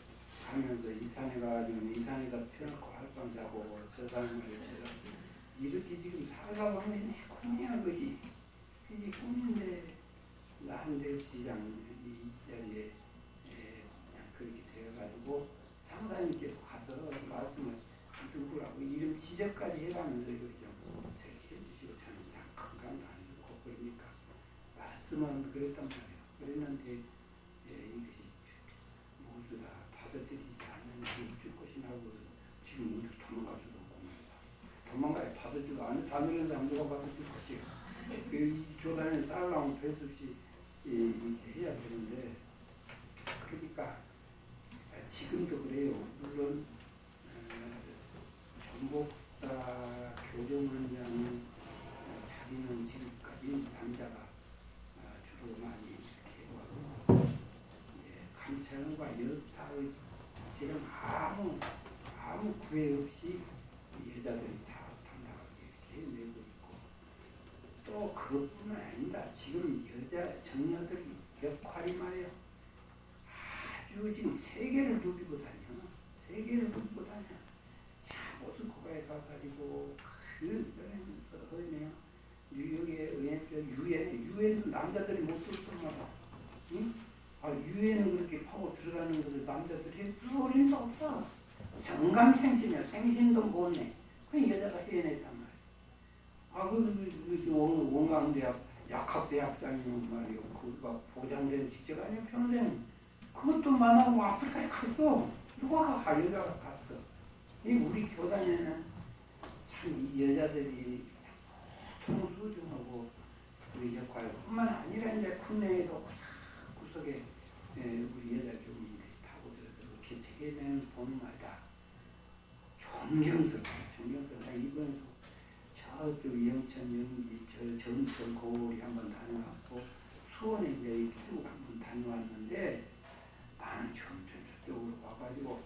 가면서 이산에 가가지고 이산에다 펴놓고 하룻밤 자고 저 사람 말처럼 이렇게 지금 살아가고 하는 내 꿈이야 그것이. 그것이 꿈인데 나한테 시장 이 자리에 그냥 그렇게 되어가지고 상사님께서 가서 말씀을 누구라고 이름 지적까지 해가면서 이걸 좀 저렇게 해주시고 저는 그냥 건강도 안 좋고 그러니까 말씀은 그랬단 말이에요. 그랬는데 이것이 모두 다 받아들이지 않는 일줄 것이나 하고 지금 모두 도망갈 수도 없고 말이야. 도망가야 받아주고 안 다니는 사람 누가 받아줄 것이야. 이 교단에 쌓으려면 별 수 없이 이렇게 해야 되는데 그러니까 지금도 그래요. 물론 전복사 교정원장 자리는 지금까지 남자가 주로 많이 이렇게 하고 감찰과 여타의 지금 아무 구애 없이 여자들이 사업 담당하게 이렇게 내고 있고 또 그것뿐만 아니라 지금 여자 정녀들 역할이 말이에요. 아주 지금 세계를 누비고 다녀. 자, 모스크바에 가가지고 여행하면서 그냥 뉴욕에 유엔도 남자들이 못 들었단 말이야. 응? 유엔은 그렇게 파고 들어가는 것을 남자들이 할 소리도 없다. 정감생심이야. 생신도 못 내. 그냥 여자가 해냈단 말이야. 원광대학 약학대학장이면 말이요. 그거 보장된 직책 아니야 평생. 그것도 만하고 아프리카에 갔어. 누가 가? 여자가 갔어. 우리 교단에는 참 이 여자들이 보통 소중하고 우리 역할뿐만 아니라 이제 국내에도 구석에 우리 여자 교민들이 파고들어서 개척해내는 보는 말이다. 존경스러워. 이번에도 저쪽 영천 연기 전철 고리 한번 다녀왔고 수원에 이제 쭉 한번 다녀왔는데 나는 처음 저쪽으로 와가지고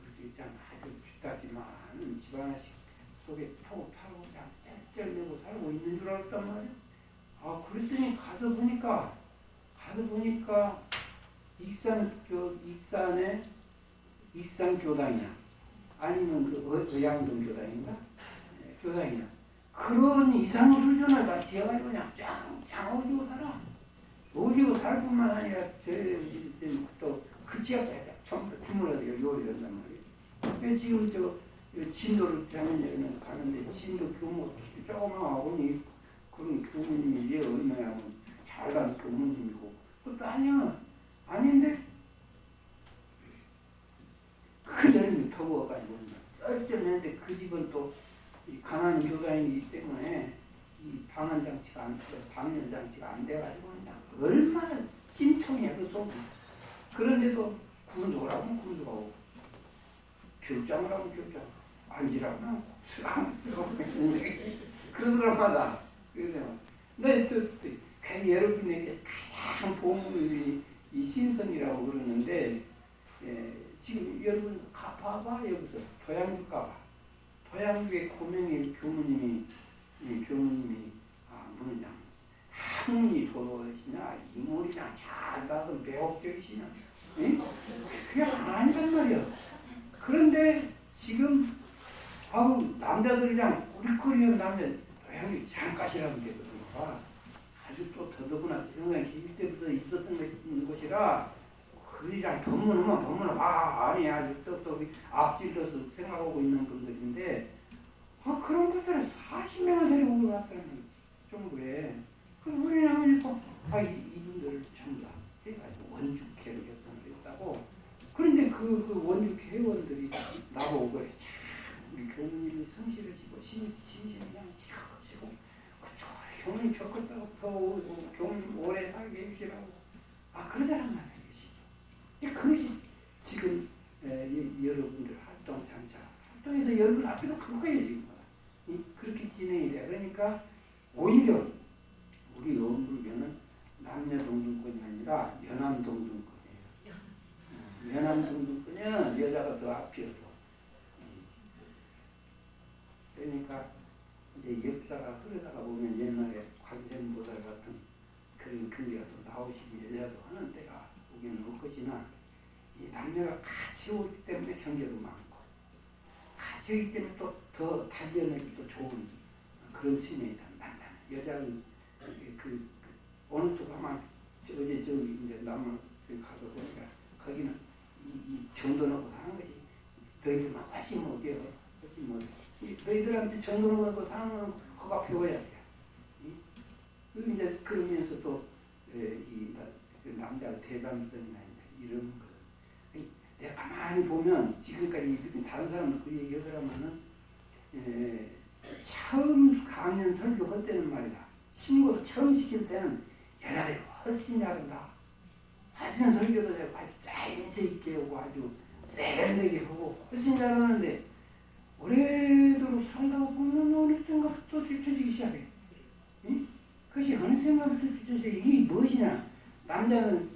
그렇게 그냥 아주 뒷다지만 하는 집 하나씩 속에 톡 타고 그냥 짤짤매고 살고 있는 줄 알았단 말이야. 아 그랬더니 가서 보니까 익산에 익산교당이야. 아니면 그 의양동 교당인가? 네, 교당이야. 그런 이상 수준을 다 지어가지고 그냥 짱 오지고 살아. 오지고 살 뿐만 아니라 또그 지역사회가 전부 주문하고 요리를 한단 말이에요. 지금 진도를 가는데 진도 교무 조그마하고 그런 교무님이 얘 얼마나 잘난 교무님이고 그것도 아니야. 아닌데 그 여름이 더워가지고 어쩌면 그 집은 또 가난한 교단이기 때문에 이 방한장치가 안 돼가지고 그냥 얼마나 찜통이야 그 속이. 그런데도 군속을 하면 군속하고 교육장을 하면 교육장 앉으라고 하면 쓰라고 그러더라마다. 근데 또 여러분에게 가장 보물이 이 신선이라고 그러는데 지금 여러분 봐봐 여기서 도양주 가봐. 도양주의 고명의 교무님이 뭐냐 학문이 좋으시냐 인물이냐 잘 봐서 매혹적이시냐 그게 아니란 말이야. 그런데 지금 남자들이랑 우리 거리는 남자 도양주 장가시라는 게 그러니까 아주 또 더더구나 정말 기질 때부터 있었던 것이라 그이랑 법문하면 아니야 또 앞질러서 생각하고 있는 분들인데 그런 것들을 40명을 데리고 왔다는 정부에 그래서 우리는 하니까 이분들을 전부 다 해가지고 원주회로 결성을 했다고. 그런데 그 원주회 회원들이 나보고 그래 참 우리 교무님이 성실하시고 심신이 그냥 치고 교무님 겪었다고 더 교무님 오래 살게 해주시라고 그러더란 말이야. 그것이 지금 여러분들 활동에서 여러분 앞에서 그럴 거예요 지금. 그렇게 진행이 돼. 그러니까 오히려 우리 어물교는 남녀동등권이 아니라 연남동등권이에요. 연남동등권은 여자가 더 앞이어서. 그러니까 이제 역사가 흐르다가 보면 옛날에 관세음보살 같은 그런 근리가 또 나오시고 여자도 하는 때가 오기는 올 것이나 이 남녀가 같이 오기 때문에 경계도 많고 같이 오기 때문에 또 더 단련하기도 좋은 그런 측면이 남자는 여자는 어느 쪽 가면 어제 이제 남한 가서 보니까 거기는 이 정도 놓고 사는 것이 너희들만 훨씬 못해요. 훨씬 못해. 너희들한테 정도 놓고 사는 건 그거 배워야 돼요. 그리고 이제 그러면서 또 이 남자의 대담성이나 이런 거. 내가 가만히 보면 지금까지 다른 사람도 그 얘기 하더라면은 처음 강연 설교할 때는 말이다. 신고도 처음 시킬 때는 여자들이 훨씬 잘한다. 훨씬 설교도 되고 아주 짜임새 있게 하고 아주 세련되게 하고 훨씬 잘하는데 오래도록 살다가 보면 어느 순간부터 뒤처지기 시작해. 그것이 어느 순간부터 뒤처져. 이게 무엇이냐. 남자는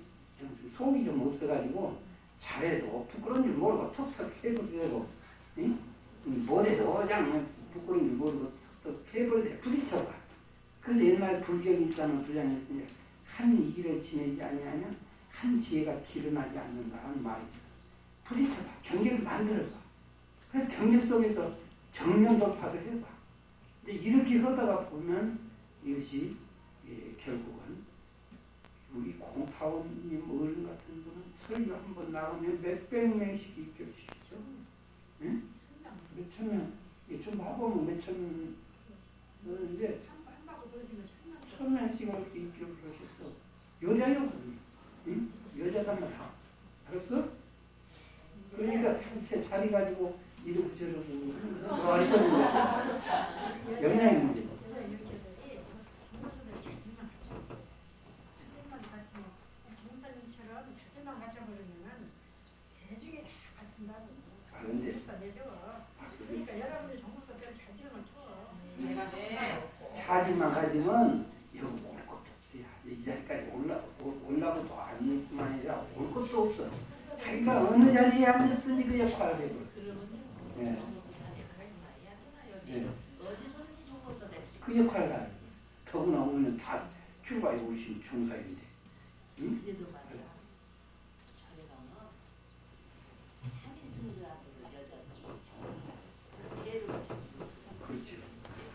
속이 좀 없어가지고 잘해도 부끄러운 줄 모르고 톡톡 해버도 되고 뭐래도 그냥 부끄러운 줄 모르고 톡톡 해버도 돼. 부딪혀봐. 그래서 옛날 불경이 있으면 불량이었으니 한 이기를 지내지 아니하면 한 지혜가 기른하지 않는다 하는 말이 있어. 부딪혀봐. 경계를 만들어봐. 그래서 경계 속에서 정면 돌파를 해봐. 근데 이렇게 하다가 보면 이것이 결국은 우리 공타원님 어른 같은 분은 설교 한번 나오면 몇백 명씩 입교시키죠. 응? 몇천 명. 좀 봐보면 몇천 명인데 1000명씩 이렇게 입교를 하셨어. 여자요. 응? 여자들만 다. 알았어? 그러니까 단체 자리 가지고 이러고 저러고 어리석은 거지. 영향이 문제다. 목사님처럼 자질만 갖춰버리면은 대중이 다 갖춘다고. 근데 그러니까 여러분이 정부서 때는 자질만 쳐. 사진만 가지면 여기 올 것도 없어요. 이 자리까지 올 자기가 어느 자리에 앉았든지 그 역할을 해버려. 예. 예. 그 역할을 다 해요. 더구나 우리는 다 큐바에 오신 종사인데. 응? 그렇죠.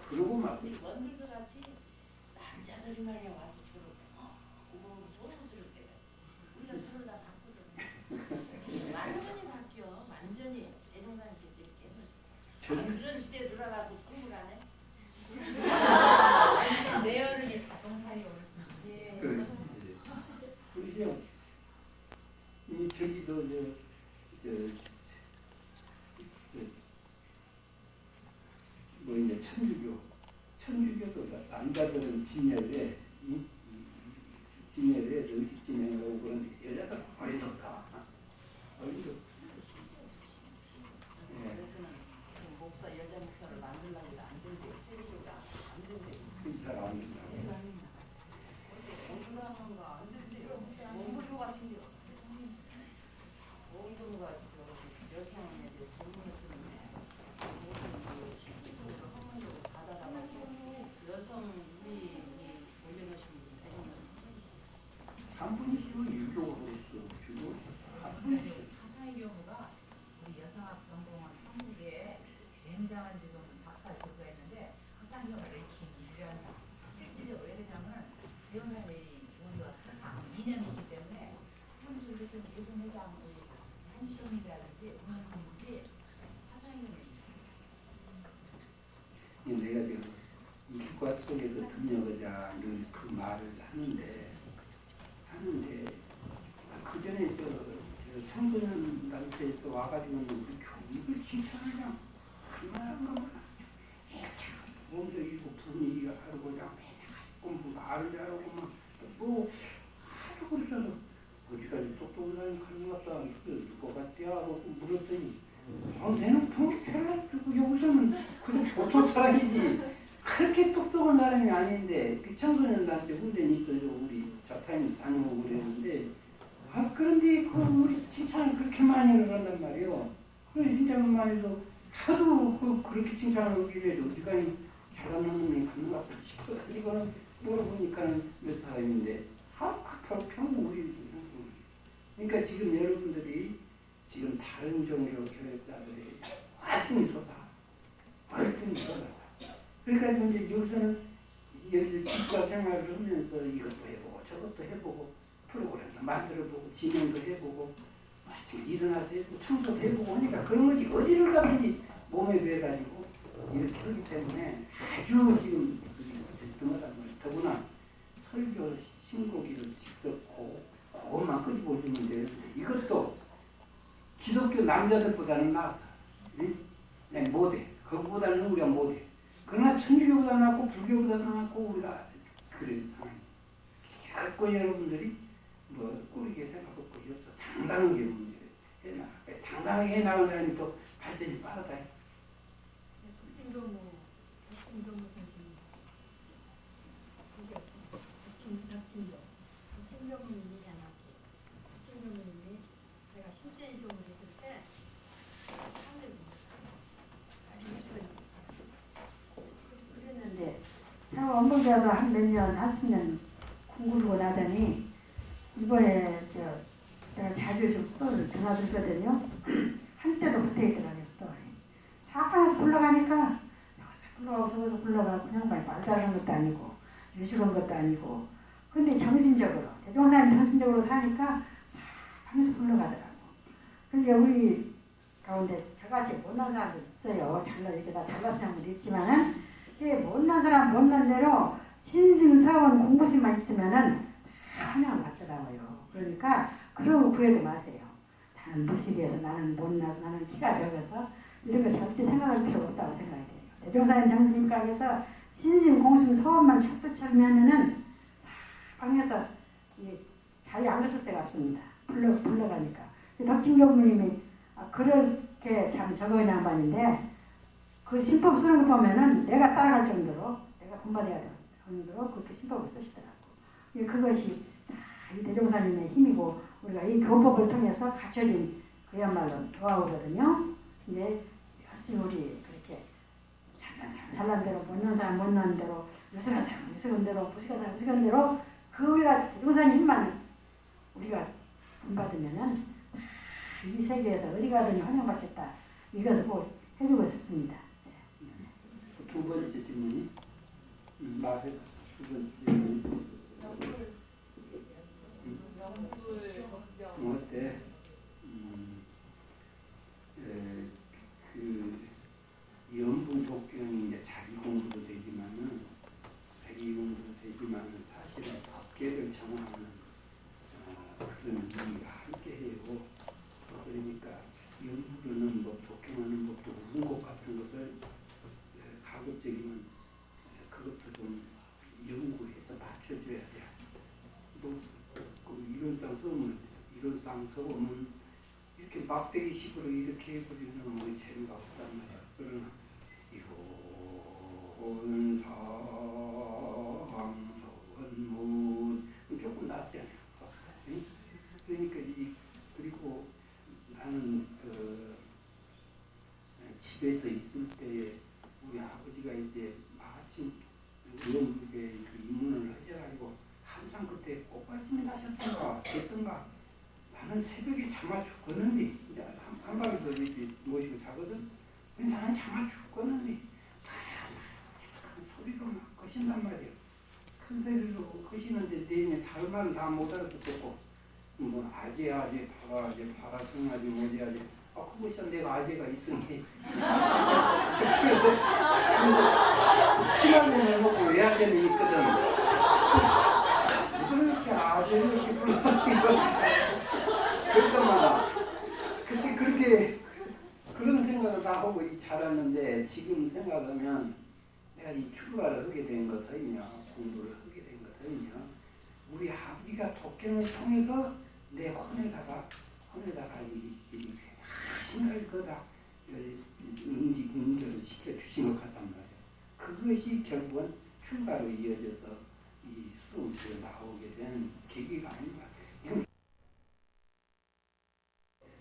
그러고 막 원들도 같이 남자들이 말이야 와서 저러고 그거 소용스럽게 우리가 서로 다 바꾸거든. 완전히 바뀌어. 완전히 대동강 이렇게 깨물지. 그런 시대에 들어가고 선물 안 해? 내 어른이 다 정산이 오르시는. 예. 그러죠. 이 저기도 뭐 이제 천주교도 남자들은 진열에 진열에 의식 진행하고 그런데 여자들은 어리석다. 어리석다. 예. 그래서는 그 목사 여자 목사를 만들려고 해도 안 된대. 세리교가 안 된대. 잘안 된다. 공부하는가 안 된대. 원불교 같은 게 원불교가 여성에 대해 공부를 쓰는데 실질적으로 학문적으로 받아가지고 여성 우리 올려놓으신 분이 한 분이시면 유교로서 한 분이시죠. 사사의 경우가 우리 여성학 전공은 한국에 굉장한 좀 박사 교수했는데 사사의 경우 레이킹 유리한다. 실질적으로 왜 그러냐면 대원사의 우리가 사상 이념이기 때문에 한국에서 좀 예선회장 한시종이라든지 문화선생님들이 사사의 경우 내가 지금 일과 속에서 등려하자 늘 그 말을 하는데 그 전에 청소년 단체에서 와가지고 우리 교육을 칭찬하냐 얼마나 거구나. 참 먼저 이거 분위기 알고 그냥 공부 말을 잘하고 막뭐 하도 그러셔서 어디까지 똑똑한 사람이 가는 것 같다. 누가 같대야 하고 물었더니 내는 보기 별로 여기서는 그냥 보통 사람이지 그렇게 똑똑한 사람이 아닌데 그 청소년단체 후대는 있어요. 우리 자타임 다니고 그랬는데 그런데 그 우리 칭찬을 그렇게 많이 한단 말이에요. 그래 진짜만 해도 하도 그렇게 칭찬을 하길래 어디가 잘하는 놈이 가는 것 같다 싶어. 이거는 물어보니까는 몇 사람인데 그 평균 우리 그러니까 지금 여러분들이 지금 다른 종교 교육자들이 활동이 쏟아. 그러니까 이제 여기서는 여기서 집과 생활을 하면서 이것도 해보고 저것도 해보고 프로그램도 만들어보고 진행도 해보고 아침에 일어나서 해보고 청소도 해보고 하니까 그런 거지 어디를 가든지 몸에 배가지고 이렇게 하기 때문에 아주 지금 든든하단 말이에요. 더구나 설교 신고기를 직섭고 그것만 끄집어주면 돼요. 이것도 기독교 남자들보다는 나아서 그냥 못해. 그거보다는 우리가 못해. 그러나 천주교보다 낫고 불교보다 낫고 우리가 그런 상황이. 결코 여러분들이 뭐 꾸리게 생각하고 없어. 당당하게 문제를 해나가. 당당하게 해나가는 사람이 또 발전이 빠르다. 박신교무 선생님. 이제 박신교무님이잖아. 박신교무님이 제가 신대교무 했을 때 하늘 아주 있어요. 그랬는데 제가 원불교에서 한 몇 년, 한수년 공부하고 나더니 이번에 내가 자주 좀 스토리를 전화드렸거든요. 한때도 붙어있더라고요, 스토리. 사방에서 굴러가니까 여기서 굴러가고 저기서 굴러가고 그냥 말 잘하는 것도 아니고 유식한 것도 아니고 근데 정신적으로 대종사님 정신적으로 사니까 사방에서 굴러가더라고. 그러니까 우리 가운데 저같이 못난 사람도 있어요. 이렇게 다 잘난 사람도 있지만은 이게 못난 사람 못난 대로 신승사원 공부심만 있으면은 하나가 맞더라고요. 그러니까 그런 거 구해도 마세요. 나는 무식해서 나는 못나서 나는 키가 적어서 이런 거 절대 생각할 필요 없다고 생각이 돼요. 대종사님 정신님 가게에서 신심 공심 서원만 척도철면은 사방에서 자리 안 갔을 새가 없습니다. 불러가니까. 덕진교무님이 그렇게 참 적은 양반인데 그 신법 쓰는 거 보면은 내가 따라갈 정도로 내가 본받아야 될 정도로 그렇게 신법을 쓰시더라고. 그것이 다 이 대종사님의 힘이고 우리가 이 교법을 통해서 갖춰진 그야말로 도화거든요. 근데 열심히 우리 그렇게 잘난 사람 잘난 대로 못난 사람 못난 대로 유식한 사람 유식한 대로 무식한 사람 무식한 대로 그 우리가 용산 힘만 우리가 본받으면은 이 세계에서 어디 가든지 환영받겠다. 이것을 꼭 해주고 싶습니다. 두 번째 질문이 말해. 두 번째 질문. 어때? 그 연부 독경이 이제 자기 공부도 되지만은 자기 공부도 되지만은 사실은 법계를 정하는 그런 의미가 함께해요. 그러니까 연부로는 뭐 독경하는 것도 운곡 같은 것을 가급적이면 그것도 좀 연구해서 맞춰줘야 돼. 뭐 이론상 써오면 이론상 써오면 이렇게 막대기식으로 이렇게 해버리는 뭐 재미가 없단 말이야. 그러나 이론상서원문 조금 낫잖아요. 그러니까 그리고 나는 집에서 있을 때 우리 아버지가 이제 마침 의원국에 그 입문을 하셔가지고 항상 그때 꼭 말씀이 나셨던가 됐던가 나는 새벽에 잠아 죽겠는데 이제 한밤에서 이렇게 모시고 자거든. 근데 나는 잠아 죽겠는데 큰 소리로 막 거신단 말이야. 큰 소리로 거시는데 내내 다른 말은 다 못 알아듣고 뭐 아재 파라 승아지 뭐지 아재 그것이 내가 아재가 있으니 그래서 시간을 내놓고 왜 아재는 있거든. 그렇게 아재를 이렇게 불렀었지. 그때마다 그때 그렇게 그런 생각을 다 하고 자랐는데 지금 생각하면 내가 이 출가를 하게 된 것이며 공부를 하게 된 것이며 우리 아버지가 독경을 통해서 내 혼에다가 이 신을 거다 응집을 시켜주신 것 같단 말이야. 그것이 결국은 출가로 이어져서 이 수도원에 나오게 된 계기가 아닌가.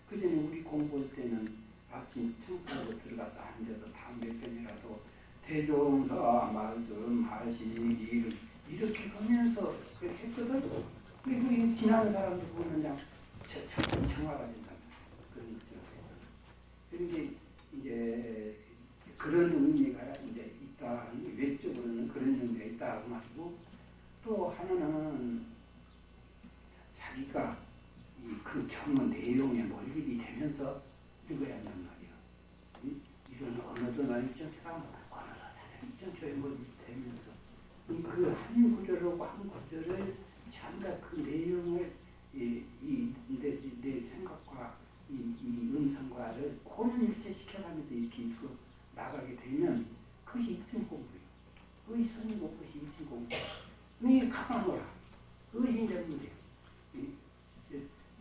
그전에 우리 공부할 때는 아침 청소하고 들어가서 앉아서 300편이라도 대종사 말씀하시기를 이렇게 하면서 했거든. 근데 그 지나는 사람들 보면 그냥 청화가 된다. 그런 생각에서. 그런데 이제 그런 의미가 이제 있다. 외적으로는 그런 의미가 있다 그 말이고 또 하나는 자기가 그 경험 내용에 몰입이 되면서 읽어야 한단 말이야. 이런 언어도 나 입장처럼 언어도 나는 입장처에 몰입이 되면서 그 한 구절하고 한 구절을 참가 그 내용을 내 생각과 이 음성과를 혼일체시켜가면서 이렇게 읽고 나가게 되면 그것이 있음 공부예요. 그것이 선이고 그것이 있음 공부예요. 네 가만둬라. 그것이 이제 문제예요.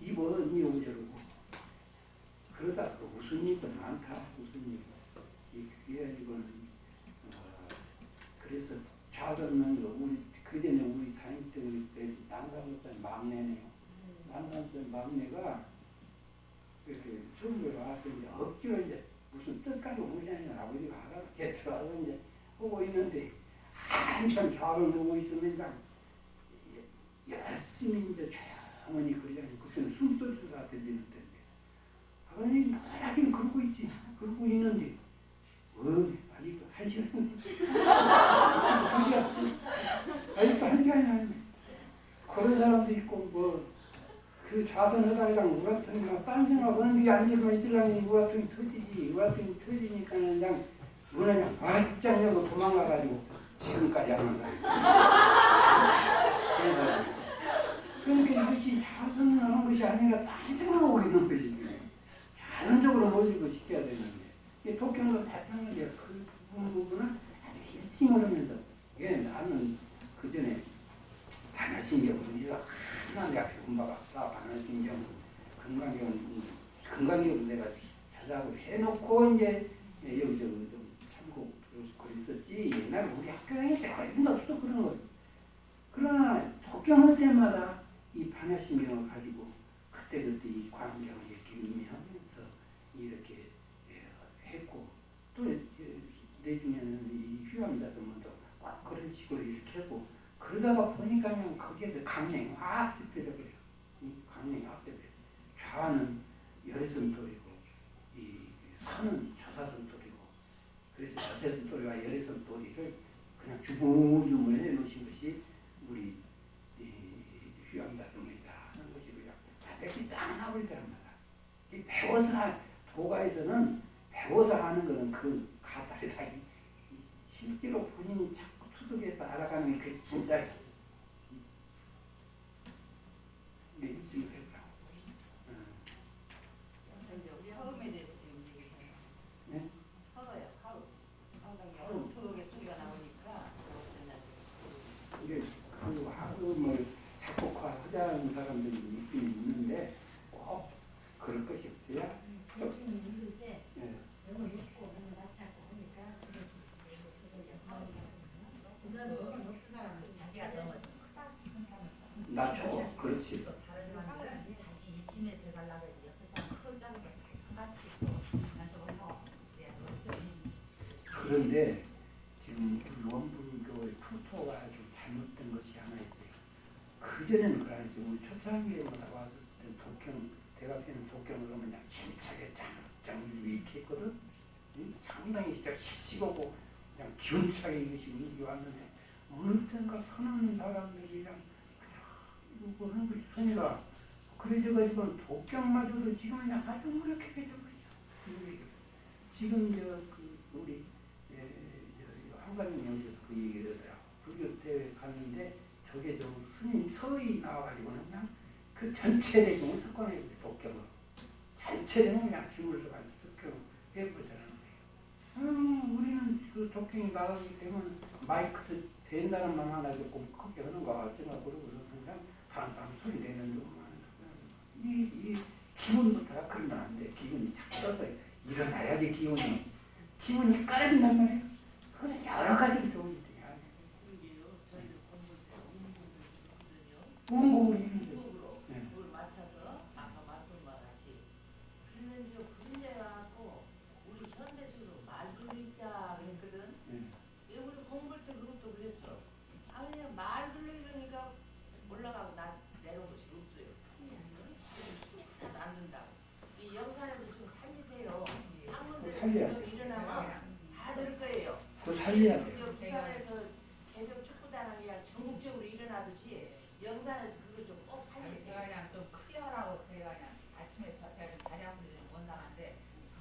이번 이오제로고 그러다 그 무슨 일도 많다. 무슨 일. 그게 이거는 그래서 좌선은 우리 그전에 우리 사인들 때 난감했던 막내네요. 난감했던 막내가 이렇게 중국에 와서 이제 억지로 이제 무슨 뜻까지 오냐니 아버지가 알아. 걔 들어와서 이제 보고 있는데 한참 좌를 보고 있으면 그냥 열심히 이제 조용히 그러자니 그때는 숨소리가 들리는 때인데 아버님 뭐라긴 그러고 있지. 그러고 있는데 아직도 1시간 아직도 1시간이 아니네. 그런 사람도 있고 뭐 그 좌선하다가 우라통이나 딴 생각하는 게 앉으면 있으려니 우라통이 터지지. 우라통이 터지니까 그냥 뭐냐 입장하고 도망가가지고 지금까지 안 한다. 그러니까 이것이 좌선을 하는 것이 아니라 딴 생각하고 있는 것이지. 자연적으로 몰입을 시켜야 되는데 독경도 마찬가지야. 그 부분을 열심히 하면서 나는 그 전에 반야신경은 이제 하나 내가 배운 바가 없다. 반야신경 건강경은 내가 찾아보고 해놓고 이제 여기저기 좀 참고 그랬었지. 옛날에 우리 학교 다닐 때 관심도 없어 그런 거. 그러나 독경할 때마다 이 반야신경을 가지고 그 그때그때 이 광경을 이렇게 의미하면서 이렇게 했고 또 내중에는 이 휴양자들도 꼭 그런 식으로 이렇게 하고 그러다가 보니까 그냥 거기에서 강냉이 확 집혀져 버려요. 이 강냉이 확 집혀져. 좌는 열애선돌이고 이 선은 조사선돌이고 그래서 조사선돌이와 열애선돌이를 그냥 주물주물 해놓으신 것이 우리 휴양자성이다 하는 것이 그냥 자백이 싹 나버리더란 말이야. 이 배워서 도가에서는 배워서 하는 거는 그 가다르다. 실제로 본인이 자꾸 투득해서 알아가는 게 그 진짜 메디슨을 했다고. 우리 화음에 대해서 좀 얘기해요. 네? 서로요. 상당히 어투의 소리가 나오니까 이게 그 화음을 작곡화 하자는 사람들이 있긴 있는데 꼭 그럴 것이 없어야. 대충 읽을 때 예. 너무 읽고 너무 낮추고 하니까 그다음에 너무 높은 사람은 자기가 너무 크다 싶은 사람은 좀 낮춰. 그렇지. 다른 사람들은 자기 이심에 들어가려고 해도 옆에서 큰 작은 거 자기 상가시키고 연습을 하고 그래야 그렇죠. 그런데 지금 우리 원불교의 토토가 좀 잘못된 것이 하나 있어요. 그전에는 그거 안 했어요. 우리 초창기에마다 와서 독경, 대각에는 독경을 하면 그냥 힘차게 짱 이렇게 했거든. 상당히 진짜 씩씩하고 그냥 기운차게 이것이 우리 왔는데 어느 때인가 선하는 사람들이랑 이러고 하는 것이 선이라 그래져가지고 독경마저도 지금 그냥 아주 무력하게 돼버리죠. 지금 우리 한가님 여기서 그 얘기를 하더라고. 불교 때 갔는데 저게 저 스님 서의 나와가지고는 그냥 그 전체 대중을 습관해 독경을 전체 대중을 그냥 주물러 가지고 습관 해버리더라는 거예요. 우리는 그 독경이 나가게 되면 마이크 세 사람만 하나 조금 크게 하는 거 어쩌나 그러고 그냥 다른 사람 소리 내는 것만 이 기분부터가 그러면 안 돼. 기분이 탁 떠서 일어나야지 기분이 깔아진단 말이에요. 그건 여러 가지 좋은 일이야. 그러게요. 저희도 공부 때 공부를 했거든요. 무음곡을 있는데. 공부로 네. 그걸 맡아서 아까 말씀과 같이 그런데 그런 데 갖고 우리 현대식으로 말 글자 그랬거든. 네. 왜 우리 공부할 때 그것도 그랬어. 아 그냥 말 글로 이러니까 올라가고 내려온 것이 없어요. 힘이 하나도 안 든다고. 이 영산에서 좀 살리세요. 살려야 학문대로 일어나면 다 될 거예요. 그거 살려야 돼. 부산에서 개벽 축구단이 전국적으로 일어나듯이 영산에서 그걸 좀 꼭 아니, 살리세요. 제가 그냥 좀 크게 하라고 제가 그냥 아침에 제가 좀 다리 아픈 데좀 원당한데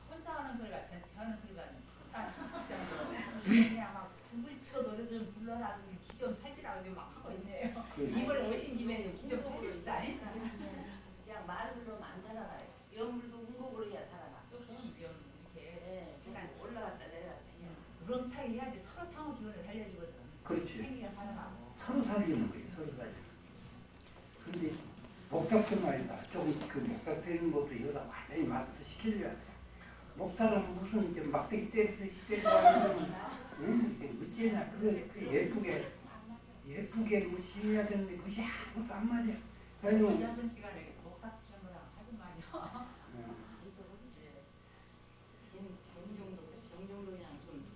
혼자 하는 소리가 제 하는 소리가 크다는 정도로 그냥 막 구불쳐 노래 좀 불러라 그래서 기 좀 살리라고 지금 막 하고 있네요. 이번에 오신 김에 기 좀 살립시다. 그냥 말 불러면 안 살아나요. 영물도 운곡으로 해야 살아나. 조금 이렇게 네, 약간 올라갔다 내려갔다 해요. 우렁차게 해야지 서로 상호 기운을 살려주거든. 그렇지. 생기가 살아나고. 서로 살리는 거예요. 서로 살리는 거. 그런데 목탁도 말이다. 조금 그 목탁 되는 것도 여기서 완전히 마스터 시켜줘야 돼. 목탁은 무슨 이제 막대기 때리듯이 때리고 하면 어째냐. 그 예쁘게 무시해야 되는데 그것이 아무것도 안 맞아. 그래가지고 자선 시간에 못 다치는 거랑 하더만요. 그래서 이제 영종도 그냥 좀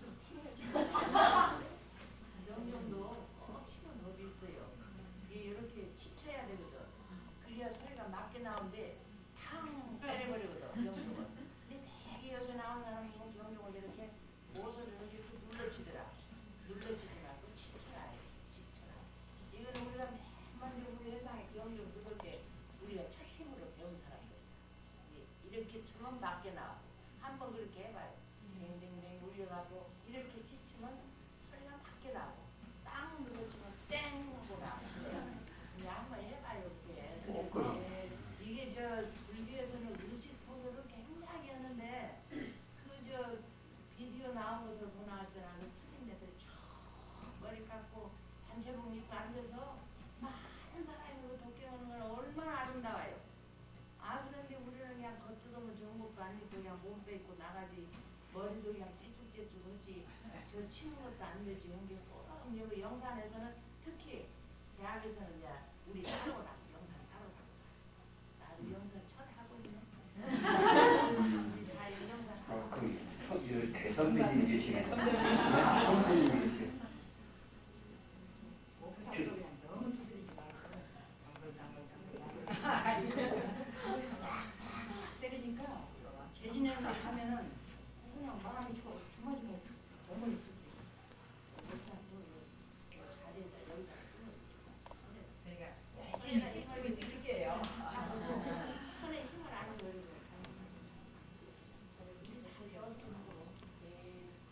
영종도 꼭 치는 법이 있어요. 이게 이렇게 치쳐야 되거든. 그래야 소리가 맞게 나오는데 탕 때려버리거든. 영종은. 근데 되게 여기서 나온 사람은 영종을 이렇게 모서를 이렇게 눌러치더라. 눌러치지 말고 치쳐라. 치쳐라. 이거는 우리가 맨날 우리 회상에 영종 그럴 때 우리가 첫 힘으로 배운 사람들. 이렇게 치면 맞게 나와. 한번 그렇게 해봐요. 댕댕댕 울려가고 이렇게 치치면 소리가 밖에 나고 땅 눌러치면 땡 하고 나고 그냥 한번 해봐요. 그래서 이게 불교에서는 의식보도를 굉장히 하는데 그 비디오 나온 것을 보나왔잖아. 스님네들 쭉 머리 깎고 단체복 입고 앉아서 많은 사람이 독경하는 건 얼마나 아름다워요. 그런데 우리는 그냥 겉으로는 정복도 안 입고 그냥 몸 빼입고 나가지 머리도 그냥 찌쭉찌쭉 하지 저 치는 것도 안 되지. 근데 꼭 여기 영산에서는 특히 대학에서는 이제 우리 따로 나고 영산 따로 가고 나도 영산 선배님이 계시네. 선생님이 계시네. 너무 두드리지 말고 당글당글 때리니까 개진행을 하면은 그냥 마음이 조마조마 너무 이쁘지. 저희가 열심히 씻고 있을게요. 손에 힘을 안 줘요.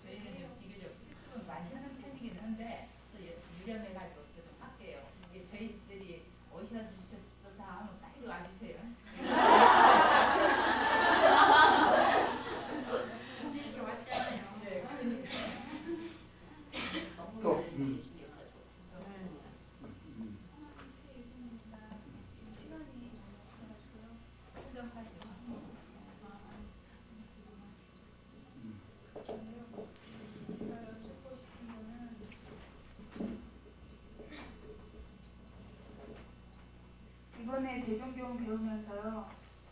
저희는 좀 비교적 씻으면 맛있는 편이긴 한데 또 유념해가지고 좀 할게요. 이게 저희들이 오셔서 주셔서 하면 빨리 와주세요. 이렇게 왔잖아요. 네. 또, 지금 시간이 없어가지고요. 선정하시고. 제가 여쭙고 싶은 거는 이번에 대종교훈 배우면서요,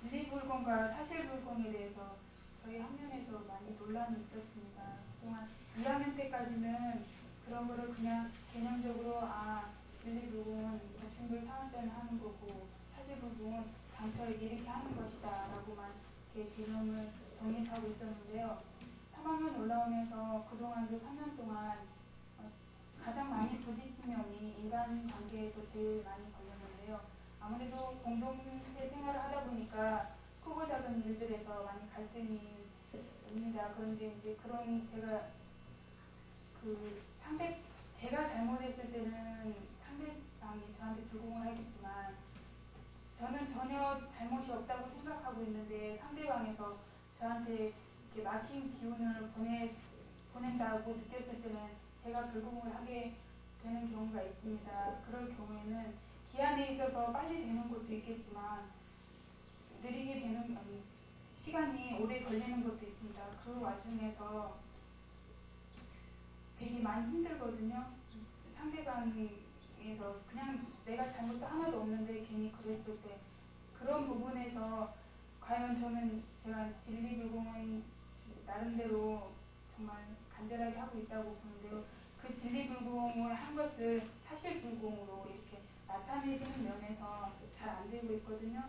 진리불공과 사실불공에 대해서 저희 학년에서 많이 논란이 있었습니다. 그동안 2학년 때까지는 그런 거를 그냥 개념적으로 진리불공은 대충들 사학자는 하는 거고 사실불공은 강철에게 이렇게 하는 것이다 라고만 이렇게 개념을 정립하고 있었는데요. 3학년 올라오면서 그동안도 3년 동안 가장 많이 부딪힌 면이 인간관계에서 제일 많이 걸렸는데요. 아무래도 공동체 생활을 하다 보니까 크고 작은 일들에서 많이 갈등이 옵니다. 그런데 이제 그런 제가 잘못했을 때는 상대방이 저한테 불공을 하겠지만 저는 전혀 잘못이 없다고 생각하고 있는데 상대방에서 저한테 이렇게 막힌 기운을 보낸다고 느꼈을 때는 제가 불공을 하게 되는 경우가 있습니다. 그럴 경우에는 기한에 있어서 빨리 되는 것도 있겠지만 느리게 되는 시간이 오래 걸리는 것도 있습니다. 그 와중에서 되게 많이 힘들거든요. 상대방에서 그냥 내가 잘못도 하나도 없는데 괜히 그랬을 때 그런 부분에서 과연 제가 진리불공은 나름대로 정말 간절하게 하고 있다고 보는데요. 그 진리불공을 한 것을 사실불공으로 이렇게 나타내지는 면에서 잘 안 되고 있거든요.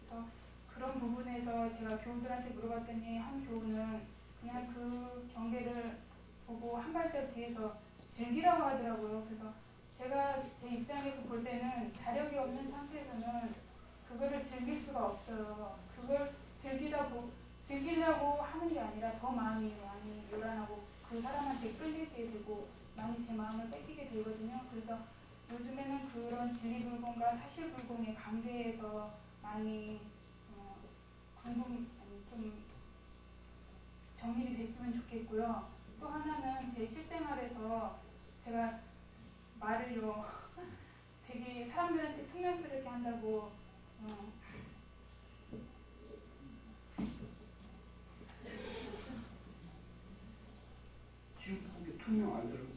그래서 그런 부분에서 제가 교우들한테 물어봤더니 한 교우는 그냥 그 경계를 보고 한 발짝 뒤에서 즐기라고 하더라고요. 그래서 제가 제 입장에서 볼 때는 자력이 없는 상태에서는 그거를 즐길 수가 없어요. 그걸 즐기려고 하는 게 아니라 더 마음이 많이 요란하고 그 사람한테 끌리게 되고 많이 제 마음을 뺏기게 되거든요. 그래서 요즘에는 그런 진리불공과 사실불공의 관계에서 많이 좀 정립이 됐으면 좋겠고요. 또 하나는 제 실생활에서 제가 말을요 되게 사람들한테 퉁명스럽게 한다고 지금 보기 투명 안 들었어.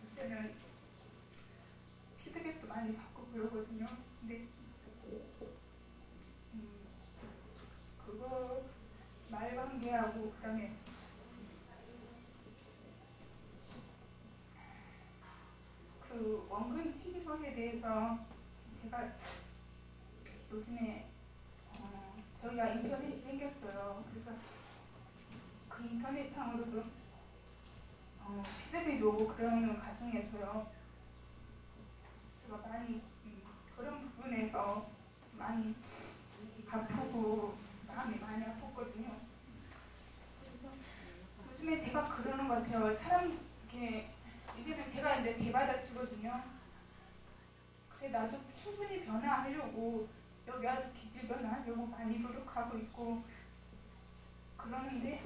그때는 피드백도 많이 받고 그러거든요. 근데 그거 말관계하고 그다음에 그 원근 치료에 대해서 제가 요즘에 저희가 인터넷이 생겼어요. 그래서 그 인터넷상으로도 피드백이 오고 그러는 과정에서요. 제가 많이 그런 부분에서 많이 아프고 마음이 많이 아팠거든요. 그래서 요즘에 제가 그러는 것 같아요. 사람 이렇게 이제는 제가 이제 대받아치거든요. 그래 나도 충분히 변화하려고 여기 와서 기질 변화하려고 많이 노력하고 있고 그러는데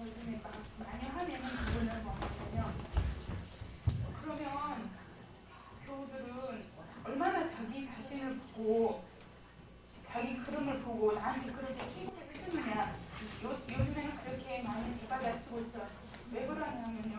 요즘에 많이 화내는 부분은 뭐냐면요. 그러면 교우들은 얼마나 자기 자신을 보고 자기 그림을 보고 나한테 그렇게 칭찬을 해주느냐. 요즘에는 그렇게 많이 대받아치고 있어요. 왜 그러냐면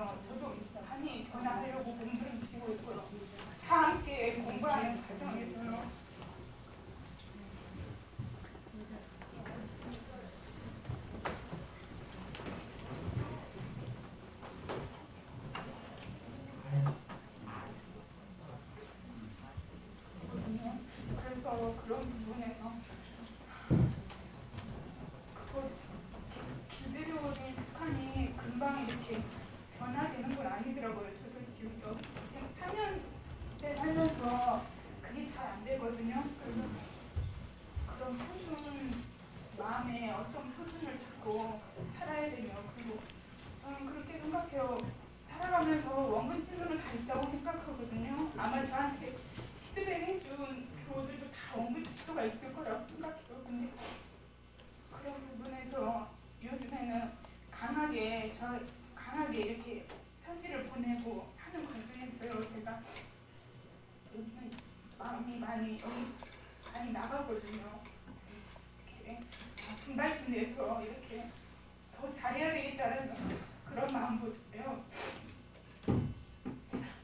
대신해서 이렇게 더 잘해야 되겠다는 그런 마음보다요.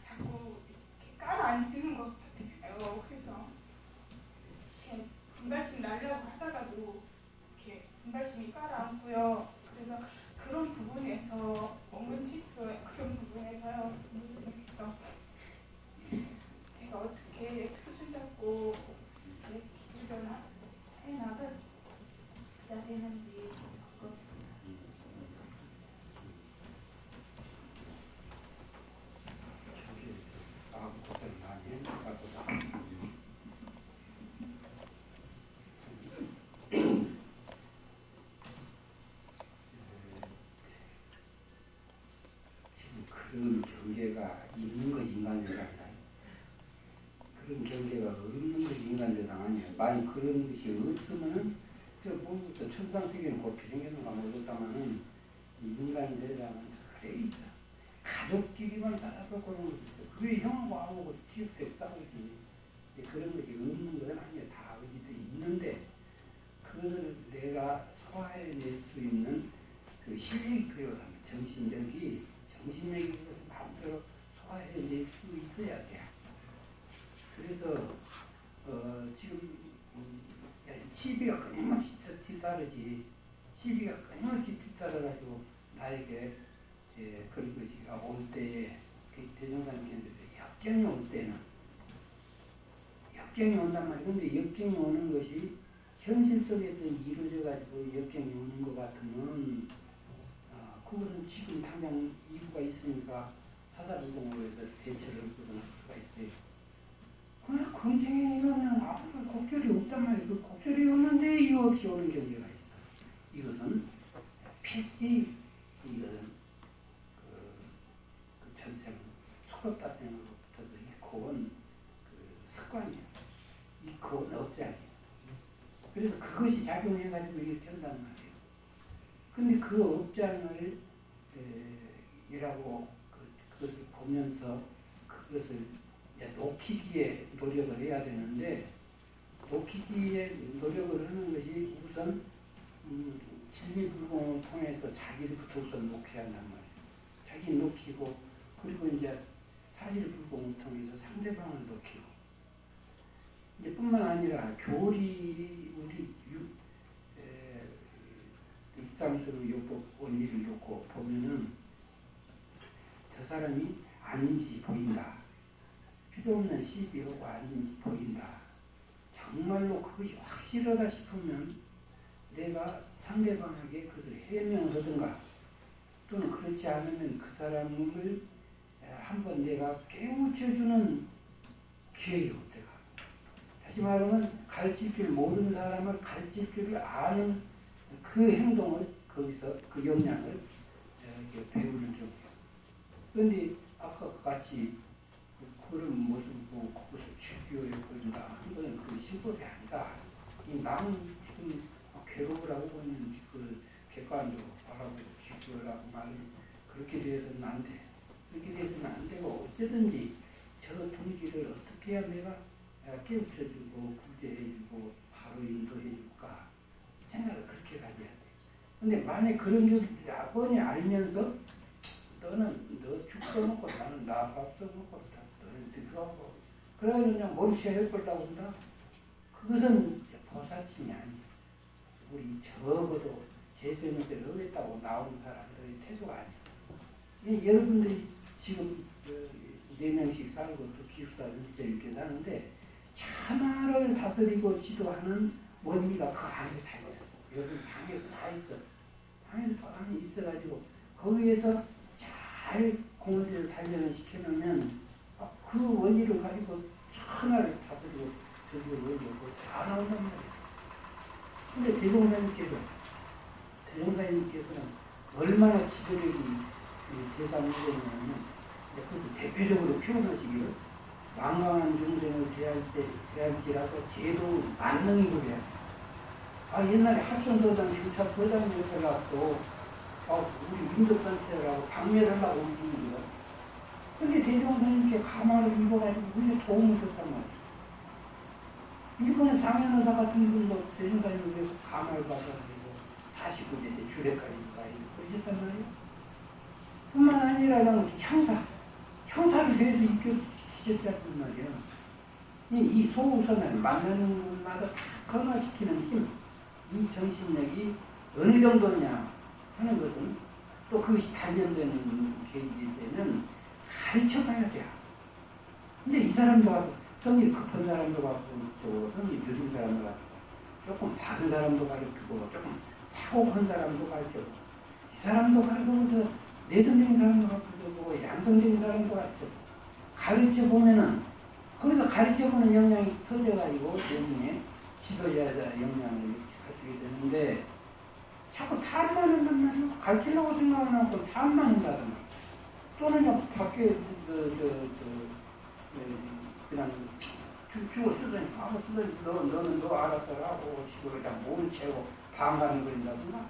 자꾸 이렇게 깔아앉히는 것 같아요. 그래서 이렇게 분발심 날려고 하다가도 이렇게 분발심이 깔아앉고요. 그래서 그런 부분에서 원근치표 그런 부분에서요. 그래서 제가 어떻게 표준 잡고 기술 변화 해나가야 되는지 경계에서 마음 고생 많이 했는가 보다. 지금 그런 경계가 있는 것이 인간대가 아니라 그런 경계가 없는 것이 인간대가 아니에요. 만약 그런 것이 없으면은 저 보면서 천상세계는 그렇게 생겼는가 모르겠다마는 인간대랑은 그래 있어. 가족끼리만 살아서 그런 것이 있어. 그게 형하고 아무것도 티격태격 싸우지. 그런 것이 없는 건 아니에요. 다 어디도 있는데 그것을 내가 소화해낼 수 있는 그 실력이 필요합니다. 정신력이 그것을 마음대로 소화해낼 수 있어야 돼요. 그래서 지금 시비가 끊임없이 뒤따르지. 시비가 끊임없이 뒤따라가지고 나에게 그런 것이 올 때에 대종사님께서 역경이 올 때는 역경이 온단 말이에요. 근데 역경이 오는 것이 현실 속에서 이루어져가지고 역경이 오는 것 같으면 그거는 지금 당장 이유가 있으니까 사다불공으로 해서 대처를 할 수가 있어요. 그러나 근생에 이러면 아무 곡절이 없단 말이에요. 그 곡절이 없는데 이유 없이 오는 경계가 있어. 이것은 필시 이것은 그 전생 속업다생으로부터 잃고 온 그 습관이에요. 잃고 온 업장이에요. 그래서 그것이 작용해가지고 이렇게 한단 말이에요. 근데 그 업장을 이라고 그것을 보면서 그것을 놓기기에 노력을 해야 되는데 놓기기에 노력을 하는 것이 우선 진리불공을 통해서 자기부터 우선 놓게 한단 말이에요. 자기 놓기고 그리고 이제 사실불공을 통해서 상대방을 놓기고 이제 뿐만 아니라 교리 우리 일상수로 요법 원리를 놓고 보면은 저 사람이 아닌지 보인다. 필요 없는 시비하고 아닌지 보인다. 정말로 그것이 확실하다 싶으면 내가 상대방에게 그것을 해명하든가 또는 그렇지 않으면 그 사람을 한번 내가 깨우쳐주는 기회예요. 내가 다시 말하면 가르칠 줄 모르는 사람을 가르칠 줄 아는 그 행동을 거기서 그 역량을 배우는 경우예요. 그런데 아까 같이 그런 모습을 보고 그것을 즐겨야 보인다 하는 것은 그 신법이 아니다. 나는 지금 괴로우라고 하는 그 객관적으로 바라보고 즐겨라고 말을 그렇게 되어서는 안 돼. 그렇게 되어서는 안 되고 어쩌든지 저 동기를 어떻게 해야 내가 깨우쳐주고 구제해주고 바로 인도해줄까 생각을 그렇게 가져야 돼. 근데 만약 그런 줄 아버니 알면서 너는 너 죽 써먹고 나는 나 밥 써먹고 너는 들어가고 그래가지고 그냥 몸치에 해버리려고 한다. 그것은 보살심이 아니야. 우리 적어도 제세문세를 하겠다고 나온 사람들의 태도가 아니야. 여러분들이 지금 4명씩 살고 또 기숙사 이렇게 사는데 천하를 다스리고 지도하는 원리가 그 안에 다 있어. 여러분 방에서 다 있어. 방에서 방에 있어가지고 거기에서 잘 공을 단련을 시켜놓으면 그 원리를 가지고 천하를 다스리고 저기를 원리고 다 나온단 말이에요. 근데 대종사님께서는 얼마나 지도력이 세상에 되냐면 그것을 대표적으로 표현하시기를 완강한 중생을 대할지라도 제도 만능이고 해야 돼. 옛날에 하천서당 교차서당이 어쩌라고 우리 민족단체라고 방매를 하려고 움직이는 거야. 근데 대종사님께 가마를 입어가지고 그냥 도움을 줬단 말이야. 일본의 상현의사 같은 분도 대종사님을 위해서 가마를 받아가지고 49제 때 주례까지 다 그러셨단 말이에요. 뿐만 아니라 형사를 위해서 입교시키셨단 말이에요. 이 소우선을 만나는 곳마다 다 선화시키는 힘, 이 정신력이 어느 정도냐 하는 것은 또 그것이 단련되는 계기에는 가르쳐 봐야 돼요. 근데 이 사람도 갖고 성질 급한 사람도 갖고 또 성질 느린 사람도 갖고 조금 바른 사람도 가르치고 조금 사고한 사람도 가르치고 이 사람도 가르치면서 내성적인 사람도 가르치고 양성적인 사람도 가르치고 가르쳐 보면은 거기서 가르쳐 보는 역량이 터져가지고 내중에 지도자의 역량을 갖추게 되는데 자꾸 탐만 한단 말이에요. 가르치려고 생각은 않고 탐만 한다든 또는 밖에 그냥 주고 쓰더니 아무 쓰더니 너는 너 알아서 하고 식으로 그냥 모른 채고 방관을 그린다든가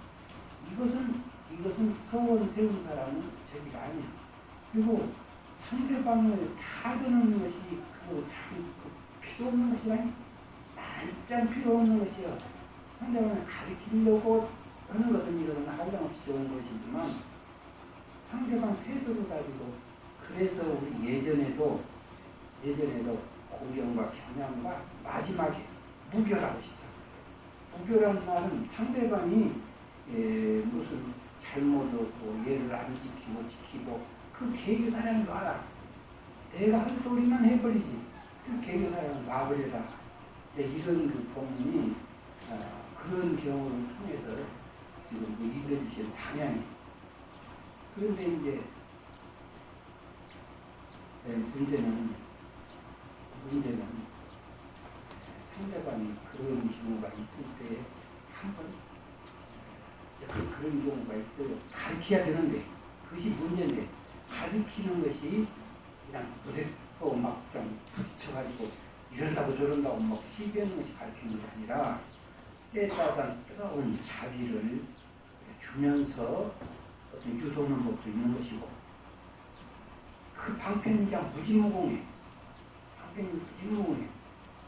이것은 서원 세운 사람은 저기가 아니야. 그리고 상대방을 타주는 것이 참 필요 없는 것이라니 말짱 필요 없는 것이요. 상대방을 가르치려고 하는 것은 이것은 한량없이 좋은 것이지만 상대방 태도를 가지고 그래서 우리 예전에도 공경과 경향과 마지막에 무교라고 시작해요. 무교라는 말은 상대방이 무슨 잘못하고 예를 안 지키고 그 계교사랑을 놔라. 내가 할 소리만 해버리지. 그 계교사랑을 놔버려라. 이런 그 본문이 그런 경우를 통해서 지금 일러주신 방향이. 그런데 이제 문제는 상대방이 그런 경우가 있을 때 한번 그런 경우가 있어요. 가르쳐야 되는데 그것이 문제인데 가르치는 것이 그냥 무대고 막 좀 부딪혀가지고 이런다고 저런다고 막 시비하는 것이 가르치는 것이 아니라 때에 따라서 뜨거운 자비를 주면서 어떤 유도하는 것도 있는 것이고 그 방편이 그냥 무지무공해.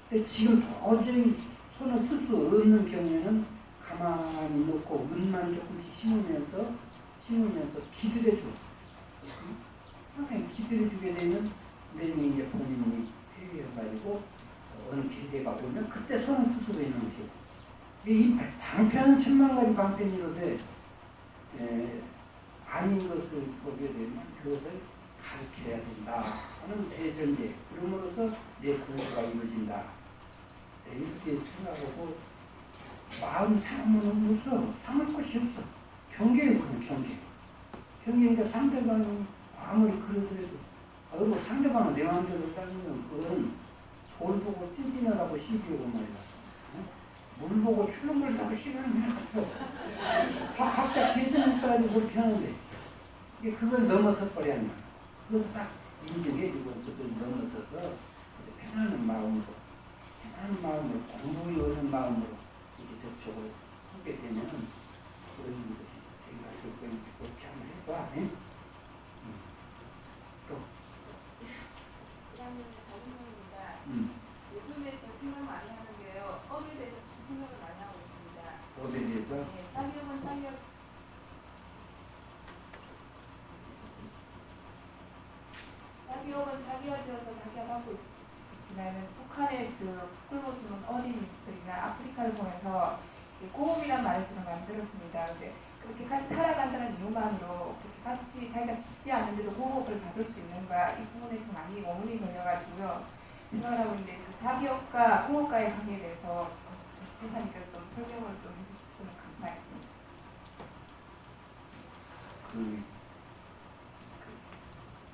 근데 지금 도저히 손을 쓸 수 없는 경우에는 가만히 놓고 은만 조금씩 심으면서 기술해줘. 기술해주게 되면 내년에 이제 본인이 회의해가지고 어느 계대가 오면 그때 손을 쓸 수가 있는 것이고 이 방편은 천만 가지 방편이로되 아닌 것을 보게 되면 그것을 가르쳐야 된다 하는 대전제. 그러므로서 내 공부가 이루어진다. 이렇게 생각하고 마음 삼으면 없어. 삼을 것이 없어. 경계예요. 경계니까 상대방이 아무리 그러더라도 뭐 상대방은 내 마음대로 따르면 그건 돌 보고 찐찐하다고 시비하고 말이야. 물 보고 출렁거린다고 시비하는 게 없어. 각자 개성이 있어가지고 그렇게 하는데 그걸 넘어서 버려야 한다. 그것을 딱 인정해주고 그걸 넘어서서 편안한 마음으로 공부에 오는 마음으로 이렇게 접촉을 하게 되면 그런 것이 되기가 될 거니까 그렇게 한번 해봐. 또 그다음에 박은영입니다. 요즘에 저 생각 많이 하는 게요. 업에 대해서 생각을 많이 하고 있습니다. 법에 대해서 네, 쌍욕은 쌍욕. 자기업은 자기가 지어서 자기가 갖고 있지만 북한의 북글보주는 어린이들이나 아프리카를 보면서 고음이란 말을 저는 만들었습니다. 근데 그렇게 같이 살아간다는 이유만으로 그렇게 같이 자기가 짓지 않는데도 호흡을 받을 수 있는가 이 부분에서 많이 원문이 걸려가지고요. 생각을 하고 있는데 그 자기업과 공업과의 관계에 대해서 교사님께서 좀 설명을 좀 해주셨으면 감사하겠습니다.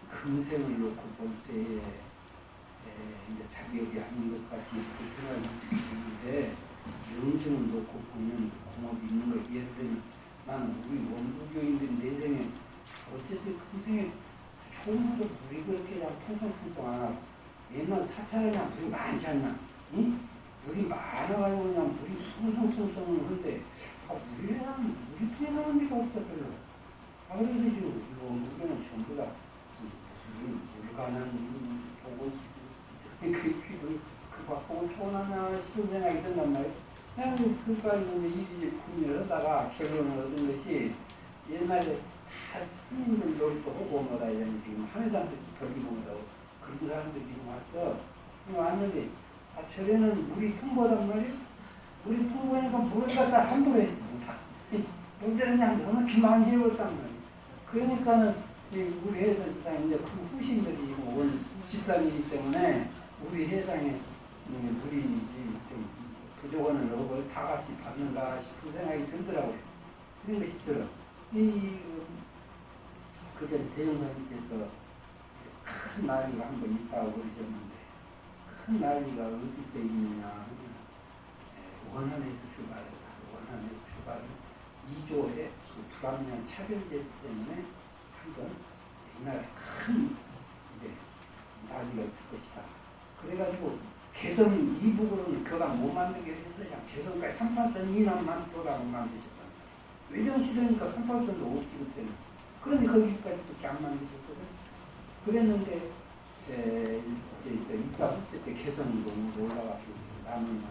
금생을 놓고 볼 때에 이제 자기업이 아닌 것 같이 이렇게 생각이 드는데 영생을 놓고 보면 공업이 있는 거. 예를 들면 나는 우리 원부교인들 내 생에 어쨌든 금생에 처음부터 물이 그렇게 그냥 풍성풍성 안 하고 옛날 사찰에 그냥 물이 많지 않나? 응? 물이 많아가지고 그냥 물이 풍성풍성한데 물이 풍성한 데가 없어 별로. 그래서 지금 원부교는 전부 다 물가는 보고 그 보고 서운하나 싶은 생각이 든단 말이에요. 그냥 그까지 일이 고민을 하다가 결론을 얻은 것이 옛날에 다 스님들 놀이도 하고 뭐다 이런 지금 한회장도 벌기고 뭐다고 그런 사람들이 지금 왔어. 왔는데 저래는 물이 풍부하단 말이야. 물이 풍부하니까 물을 갖다 함부로 했어. 문제는 그냥 너무 많이 해버렸단 말이야. 그러니까는 우리 해당 이제 큰 후신들이 온 집단이기 때문에 우리 해당에 물이 좀 부족한 업을 다 같이 받는가 싶은 생각이 들더라고요. 그런 것이 들어. 그전 세종사님께서 큰 난리가 한 번 있다고 그러셨는데 큰 난리가 어디서 있느냐 원한에서 출발했다. 원한에서 출발은 2조의 그 불합리한 차별제 때문에 한번 이날에 큰 이제 난리가 있을 것이다. 그래가지고 개성 이북으로는 교당 못 만들게 했는데 개성까지 38선 이남만 교당을 만드셨다. 외정시대니까 38선도 없기 때문에 그러니 거기까지밖에 안 만드셨거든. 그랬는데 이사 후퇴 때 개성으로 올라가서 남은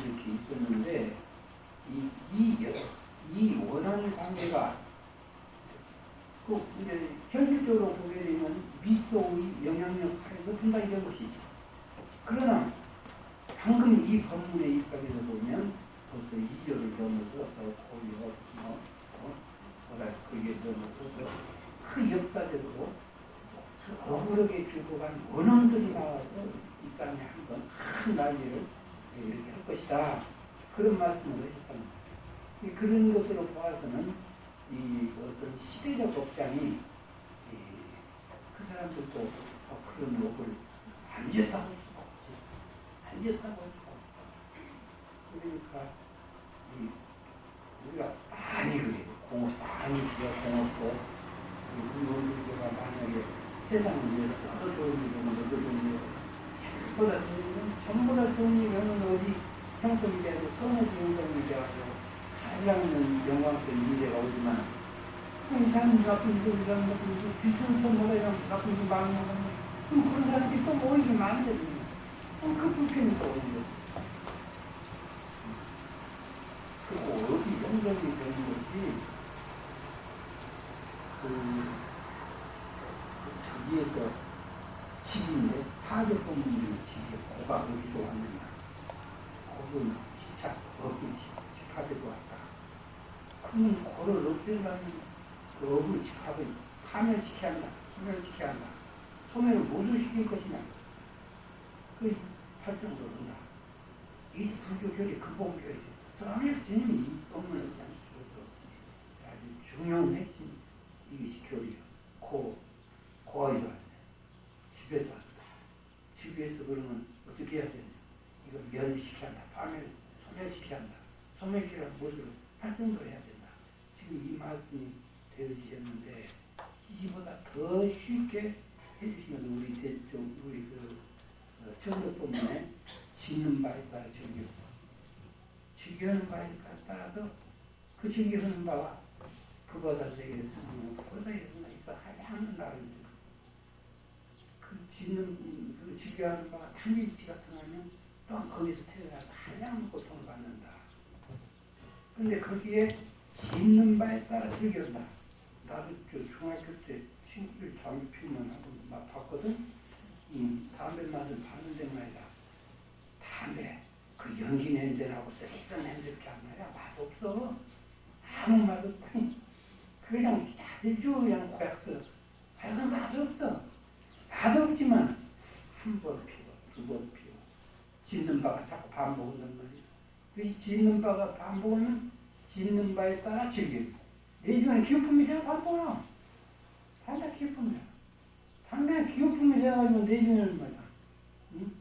이렇게 있었는데 이 원한 관계가 그 이제 현실적으로 보게 되면 미소의 영향력 사이에서 분다 이런 것이죠. 그러나 방금 이 본문의 입장에서 보면 벌써 2조를 넘어서서 고려 보다 그게 넘어서서 그 역사적으로 그 억울하게 주고 간 원혼들이 나와서 이 땅에 한번 큰 난리를 이렇게 할 것이다. 그런 말씀을 하셨습니다. 그런 것으로 보아서는 이 어떤 시대적 업장이 그 사람들도 그런 욕을 안 졌다고 할 수가 없지. 안 졌다고 할 수가 없어. 그러니까 우리가 많이 그래요. 많이 지어 공업도 우리 원들과 만약에 세상을 위해서 더 좋은 일을 더 좋은 일을 전부 다 좋은 일은 어디 형성이 돼도 선의 영성이 돼가지고 가장 영광된 미래가 오지만 이 사람이 나쁜 일, 이 사람이 나쁜 일, 비슷한 뭐가 이런 나쁜 일 많은 거는 그럼 그런 사람들이 또 모이게 만들거든요. 그럼 그 불편이 또 오는 거죠. 그리고 어디 영성이 되는 것이 저기에서 집인데 사격법문이 집이 고가 어디서 왔느냐. 고는 집착, 업의 집합에서 왔다. 그러면 고를 없애려면 그 업의 집합을 파멸시켜야 한다. 소멸시켜야 한다. 소멸을 모두 시킬 것이냐. 그 팔정도 된다. 이것이 불교교리, 근본교리죠. 성함의 주님이 이 법문을 그냥 아주 중요한 핵심 이것이 교리요. 고아에서 왔네. 집에서 왔다. 집에서 그러면 어떻게 해야 되냐. 이걸 멸시켜야 한다. 소멸시켜야 한다. 소멸시키라는 무엇을 활동도 해야 된다. 지금 이 말씀이 되어지셨는데 이보다 더 쉽게 해주시면 우리 정법법문에 짓는 바에 따라 즐겨하는 바에 따라서 그 즐겨하는 바와 불보살세계의 승리는 보살에서나 있어 가장 나름대로 그 짓는 그 즐겨하는 바가 탐일치가 승하면 또한 거기서 태어나서 한량 고통을 받는다. 그런데 거기에 짓는 바에 따라 즐겨한다. 나도 중학교 때 친구들 담배 피우면 한번 막 봤거든. 담배 맛을 봤는데 말이야. 담배 그 연기 냄새 나고 쎄쎄 냄새 이렇게 안 나야 맛없어. 아무 맛없다. 그냥 아주 그냥 고약서. 하여간 맛없어. 맛없지만 한 번 피워, 두 번 피워. 짓는 바가 자꾸 반복한단 말이야. 그래서 짓는 바가 반복하면 짓는 바에 따라 즐겨. 내 주변에 기호품이 되어 반복하. 다 기호품이야. 담배가 기호품이 되어가지고 내 주변에는 말이야. 응?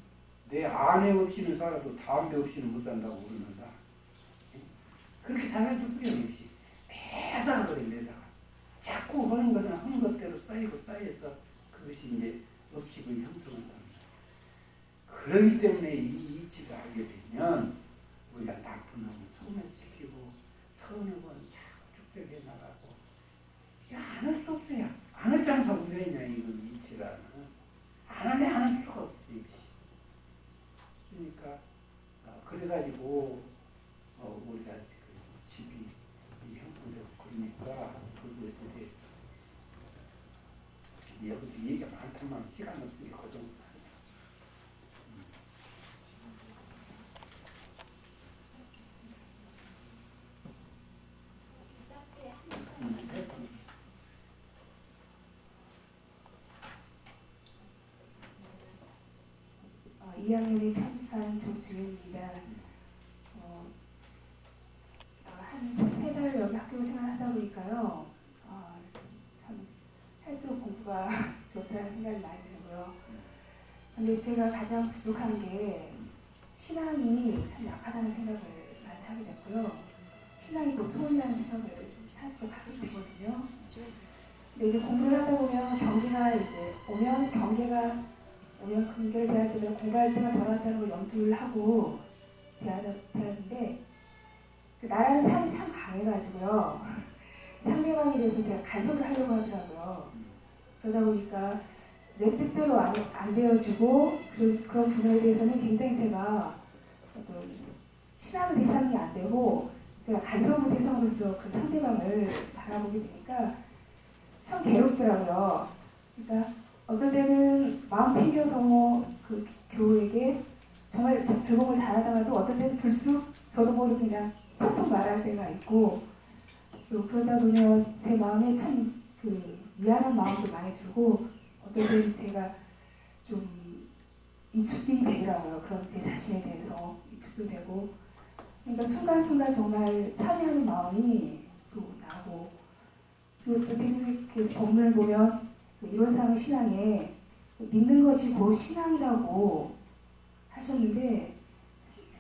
내 아내 없이는 살아도 담배 없이는 못 산다고 그러는다. 그렇게 살아도 뿌려놓지. 매사가 그래, 매사가. 자꾸 하는 것은 한 것대로 쌓여서 그것이 이제 업집을 형성한다. 그렇기 때문에 이 이치를 알게 되면 우리가 나쁜 놈을 소멸시키고 선한 건 자꾸 축적해 나가고 안 할 수 없어요. 안 할 장사 우리가 있냐 이건 이치라는. 안 하면 안 할 수가 없지. 그러니까 그래가지고 여기도 얘기가 많다만 시간 없으니까 그 정도. 됐어. 어, 2학년에 편입한 조주현입니다. 한 3달 여기 학교 생활하다 보니까요. 참 할수록 공부가 좋다는 생각이 많이 들고요. 근데 제가 가장 부족한 게 신앙이 참 약하다는 생각을 많이 하게 됐고요. 신앙이 또 소원이라는 생각을 사실 가지고 있거든요. 근데 이제 공부를 하다 보면 경계가 이제 오면 근결대할 때보다 공부할 때가 덜하다는 걸 염두를 하고 대하는데 그 나라는 삶이 참 강해가지고요. 상대방에 대해서 제가 간섭을 하려고 하더라고요. 그러다 보니까 내 뜻대로 안 되어주고 그런 부분에 대해서는 굉장히 제가 어떤 신앙의 대상이 안 되고 제가 간섭의 대상으로서 그 상대방을 바라보게 되니까 참 괴롭더라고요. 그러니까 어떨 때는 마음 챙겨서 그 교우에게 정말 불공을 잘하다가도 어떨 때는 불쑥 저도 모르게 그냥 톡톡 말할 때가 있고 또 그러다 보면 제 마음에 참 그 미안한 마음도 많이 들고 어떨 때는 제가 좀 이축이 되더라고요. 그런 제 자신에 대해서 이축도 되고 그러니까 순간순간 정말 참여하는 마음이 또 나고 그리고 또 대중교회에서 본문을 보면 이론상 신앙에 믿는 것이 곧 신앙이라고 하셨는데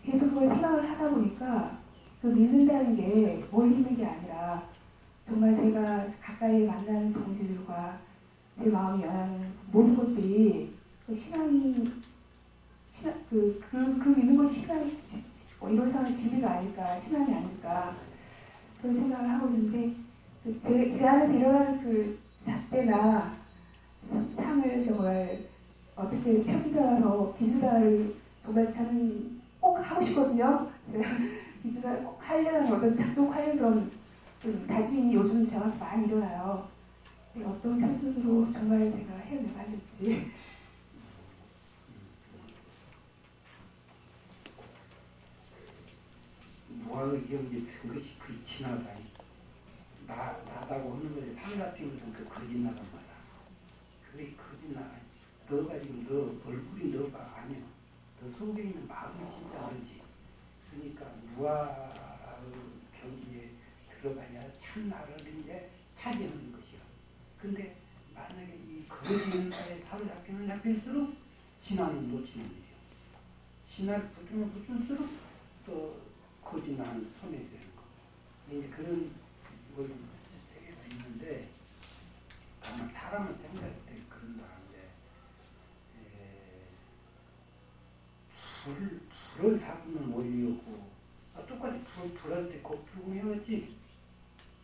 계속 그걸 생각을 하다 보니까 그 믿는다는 게 멀리 있는 게 아니라 정말 제가 가까이 만나는 동지들과 제 마음이 연하는 모든 것들이 그 그 믿는 것이 이론상은 진리가 아닐까, 신앙이 아닐까 그런 생각을 하고 있는데 제 안에서 일어나는 그 잣대나 삶을 정말 어떻게 표준자라서 기술가를 정말 저는 꼭 하고 싶거든요. 기술가 꼭 하려는 어떤 작곡하려는 그런 좀 다짐이 요즘 저한테 많이 일어나요. 어떤 표준으로 정말 제가 해내야 될지. 뭐가 여기 쓴 것이 그리 지나다니 나다고 하는 거지 삼각형을 그 거짓말한 말이야. 그게 거짓말. 너가 지금 너 얼굴이 너가 아니야. 너 속에 있는 마음이 진짜 너지. 그러니까 무아 경지에 들어가야 참나를 이제 찾아내는 것이야. 근데 만약에 이 거짓는 자의 사로잡히면 잡힐수록 신앙은 놓치는 거죠. 신앙을 붙으면 붙을수록 또 거짓말은 손에 되는 거. 이제 그런 세계가 있는데 아마 사람은 생각할 때 그런다 하는데 불을 다루는 원리였고 똑같이 불할 때 불공해놨지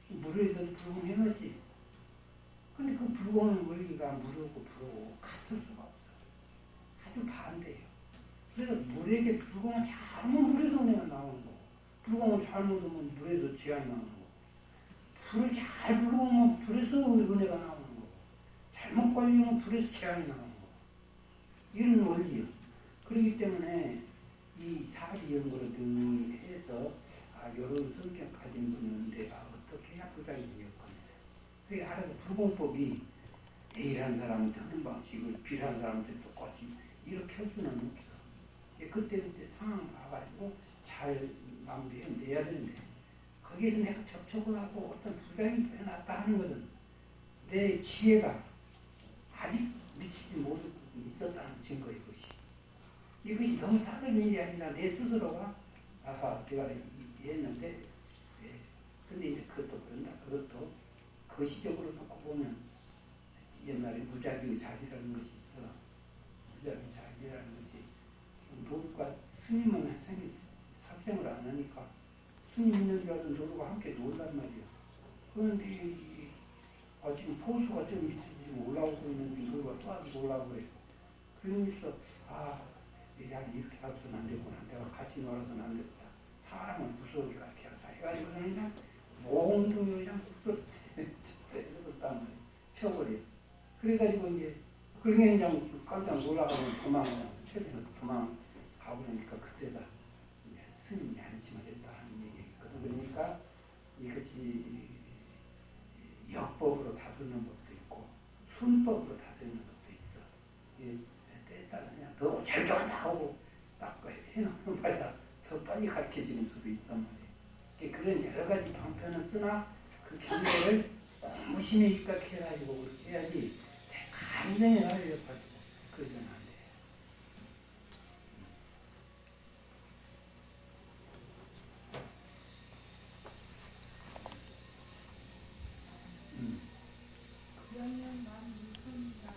물에서도 불공해놨지. 근데 그 불공의 원리가 물하고 불하고 같을 수가 없어. 아주 반대예요. 그래서 물에게 불공을 잘하면 물에서 은혜가 나오는 거고 불공을 잘못하면 물에서 재앙이 나오는 거고 불을 잘 불고면 불에서 은혜가 나오는 거고 잘못 걸리면 불에서 재앙이 나오는 거고 이런 원리예요. 그렇기 때문에 이 사지 연구를 해서 이런 성격 가진 분은 내가 어떻게 해야 부자이 되겠거냐. 그게 알아서 불공법이 A라는 사람한테 하는 방식을 B라는 사람한테 똑같이 이렇게 할 수는 없어. 그때 상황 봐가지고 잘 마무리해 내야 되는데 거기에서 내가 접촉을 하고 어떤 부작용이 일어났다 하는 것은 내 지혜가 아직 미치지 못하고 있었다는 증거 이것이 너무 작은 일이 아니라 내 스스로가 내가 했는데 근데 이제 그것도 그런다. 그것도 거시적으로 놓고 보면 옛날에 무작위의 자비라는 것이 있어. 무작위 자비라는 것이 노루가 스님은 살생을 안 하니까 스님 있는 줄 알던 노루가 함께 놀란 말이야. 그런데 지금 포수가 좀 밑에 올라오고 있는데 노루가 또 아주 올라오고 그래. 그러면서 야 이렇게 가서는 안 되구나. 내가 같이 놀아서는 안 되겠다. 사람을 무서워하게 하다 해가지고 그냥 몽둥이 그냥 때렸단 말이야. 쳐버려. 그래가지고 이제 그냥 깜짝 놀라가지고 최근에 도망가보니까 그때다 이제 스님이 안심을 했다 하는 얘기거든. 그러니까 이것이 역법으로 다스리는 법도 있고 순법으로 다스리는 법도 있어. 때에 따라 그냥 너 잘게 한다고 딱 해놓는 말이야. 더 빨리 가르쳐지는 수도 있단 말이야. 그런 여러 가지 방편을 쓰나 그 경계를 공무심에 입각해가지고 그렇게 해야지 간단히 알려가지고 그러지는 안 돼. 그러면 난 무슨가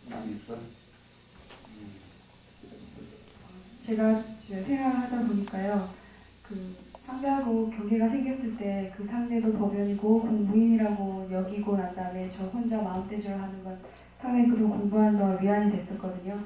남 있어? 제가 생활하다 보니까요, 그 상대하고 경계가 생겼을 때 그 상대도 법연이고 공부인이라고 여기고 난 다음에 저 혼자 마음대로 하는 건 상당히 그도 공부하는 동안 위안이 됐었거든요.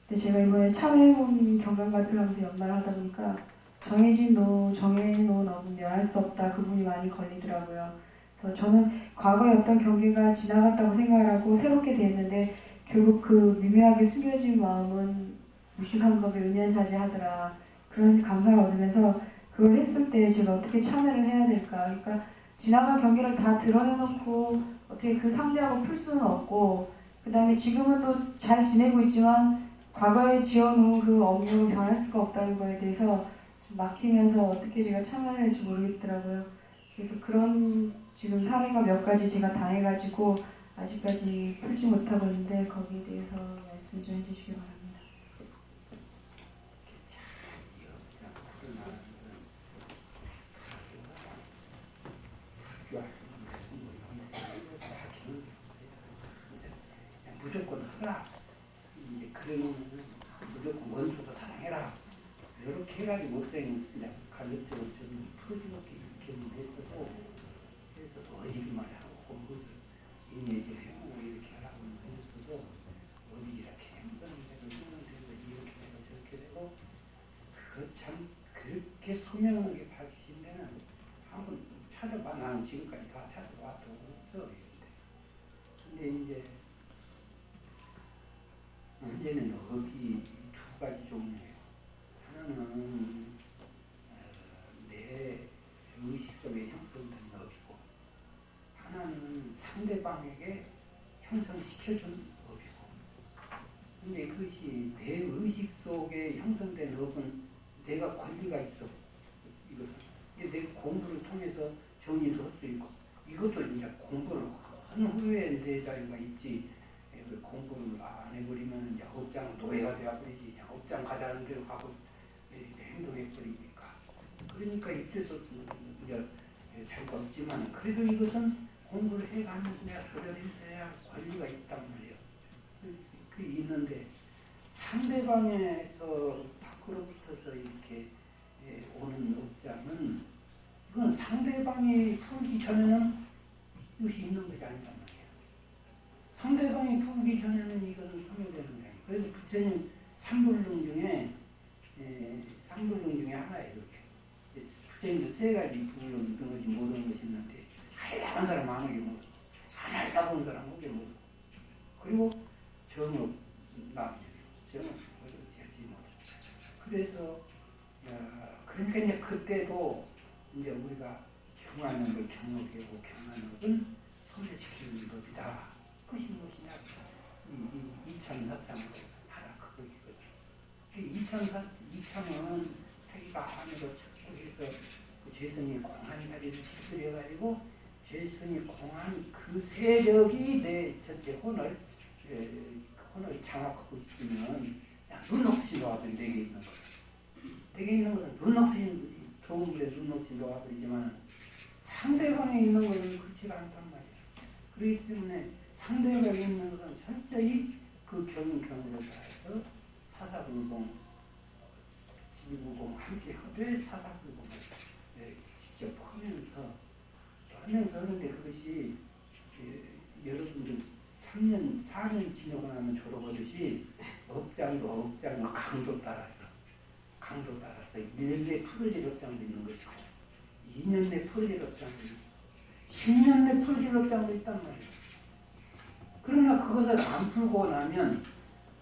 근데 제가 이번에 참여해본 경강 발표를 하면서 연말을 하다 보니까 정해진 노, 정해놓은 업은 멸할 수 없다, 그 부분이 많이 걸리더라고요. 그래서 저는 과거에 어떤 경계가 지나갔다고 생각을 하고 새롭게 됐는데 결국 그 미묘하게 숨겨진 마음은 무식한 법에 은연차지하더라. 그런 감상을 얻으면서 그걸 했을 때 제가 어떻게 참여를 해야 될까. 그러니까 지나간 경계를 다 드러내놓고 어떻게 그 상대하고 풀 수는 없고, 그 다음에 지금은 또 잘 지내고 있지만 과거에 지어놓은 그 업무를 변할 수가 없다는 거에 대해서 좀 막히면서 어떻게 제가 참여를 할지 모르겠더라고요. 그래서 그런 지금 사례가 몇 가지 제가 당해가지고 아직까지 풀지 못하고 있는데 거기에 대해서 말씀 좀 해주시기 바랍니다. 무조건 하라. 이제 그러면 무조건 원수도 사랑해라. 이렇게 해가지고 그냥 간접적으로 좀 풀어주게 이렇게 했어도 그래서 어지기만 하고 그것을 인내질 해보고 이렇게 하라고 했어도 어디 이렇게 행성되고 이렇게 되고 저렇게 되고 그거 참 그렇게 소명하게 밝히신 데는 한번 찾아봐. 나는 지금까지 다 찾아봐도 없어. 근데 이제 문제는 업이 두 가지 종류예요. 하나는 내 의식 속에 형성된 업이고, 하나는 상대방에게 형성시켜준 업이고. 근데 그것이 내 의식 속에 형성된 업은 내가 권리가 있어. 이것은 내가 공부를 통해서 정리도 할 수 있고, 이것도 이제 공부를 한 후에 내 자유가 있지. 공부를 안 해버리면 이제 업장 노예가 되어버리지. 그냥 업장 가자는 대로 가고 행동해버리니까. 그러니까 이때도 이제 자유가 없지만 그래도 이것은 공부를 해가면서 내가 조절해야 권리가 있단 말이에요. 그 있는데 상대방에서 밖으로 붙어서 이렇게 오는 업장은 이건 상대방이 풀기 전에는 이것이 있는 것이 아니단 말이에요. 상대방이 풀기 전에는 이것은 소멸되는 게 아니에요. 그래서 부처님 삼불능 중에 하나예요. 이렇게 부처님도 세 가지 불능 등하지 모르는 것이 있는데 하려고 한 사람 안 하게 모르고 안 하려고 한 사람 하게 모르고 그리고 정업 남녀 정업 어찌하지 모르고 그래서 그러니까 이제 그때도 이제 우리가 중하는 걸 경업하고 경하는 것은 소멸시키는 법이다. 그것이 무엇이냐? 이 이참사참을 하라 그거거든. 이참은 자기가 안으로 찾고 해서 그 죄선이 공한 자리를 길들여가지고 죄선이 공한 그 세력이 내 전체 혼을 장악하고 있으면 그냥 눈 없이 놓아버리 내게 있는 거예요. 내게 있는 것은 눈 없이 좋은 물에 눈 없이 놓아버리지만 상대방에 있는 것은 그렇지가 않단 말이에요. 그렇기 때문에 상대방에 있는 것은 철저히 그 경으로 따라서 사사불공, 지불공 함께 하되 사사불공을 직접 하면서 하는데 그것이 여러분들 3년, 4년 지나고 나면 졸업하듯이 업장도 강도 따라서 일일이 풀어질 업장도 있는 것이고 2년 내 풀질 없다는 거예요. 10년 내 풀질 없다는 거 있단 말이에요. 그러나 그것을 안 풀고 나면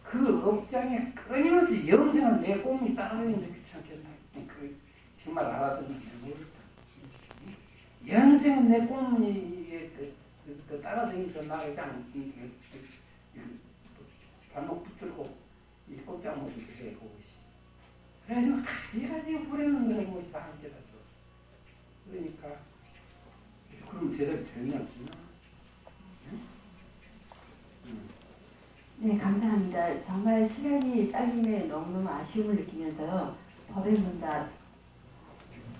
그 업장에 끊임없이 영생을 내 꿈이 따라다니는데 귀찮겠나. 그 정말 알아듣는지 모르겠다. 영생은 내 꿈이 따라다니면서 나를 그냥 발목 붙들고 이 꼼짝못 이렇게 해보고 있어. 그래가지고 이가지고 보내는 거야 뭐 다 함께 다 줘. 그러니까 그럼 대답이 되냐 없나? 네, 감사합니다. 정말 시간이 짧음에 너무너무 아쉬움을 느끼면서요. 법의 문답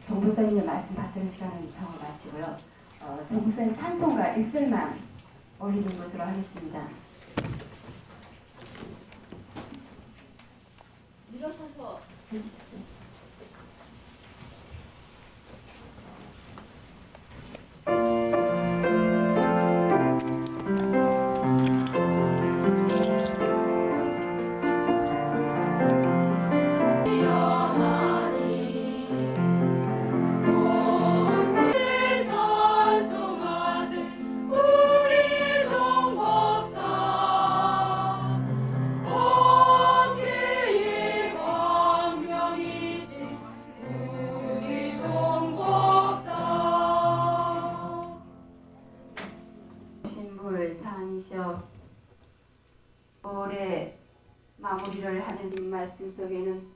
정보사님의 말씀 받드는 시간은 이상으로 마치고요. 정보사님 찬송가 1절만 올리는 것으로 하겠습니다. 일어서서 해주시죠. 올해 마무리를 하면서 말씀 속에는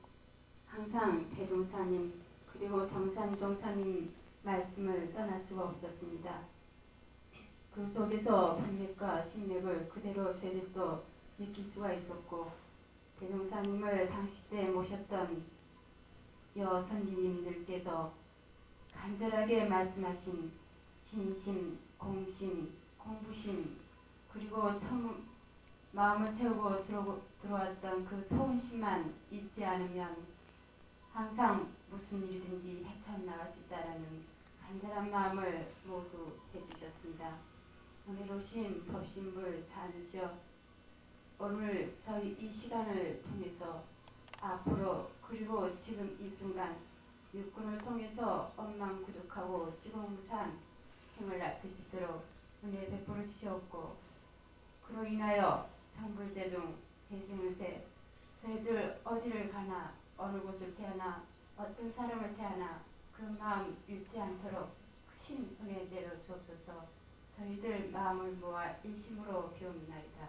항상 대종사님 그리고 정산종사님 말씀을 떠날 수가 없었습니다. 그 속에서 분맥과 신맥을 그대로 저희들도 느낄 수가 있었고 대종사님을 당시 때 모셨던 여선지님들께서 간절하게 말씀하신 신심, 공심, 공부심 그리고 처음 마음을 세우고 들어왔던 그 소원심만 잊지 않으면 항상 무슨 일이든지 헤쳐나갈 수 있다라는 간절한 마음을 모두 해주셨습니다. 오늘 오신 법신불 사주셔 오늘 저희 이 시간을 통해서 앞으로 그리고 지금 이 순간 육군을 통해서 원망구족하고 지공무산 힘을 낳을 수 있도록 은혜 베풀어 주시옵고 그로 인하여 성불제중 재생은세 저희들 어디를 가나 어느 곳을 태어나 어떤 사람을 태어나 그 마음 잃지 않도록 크신 은혜 내려 주옵소서. 저희들 마음을 모아 일심으로 비옵나이다.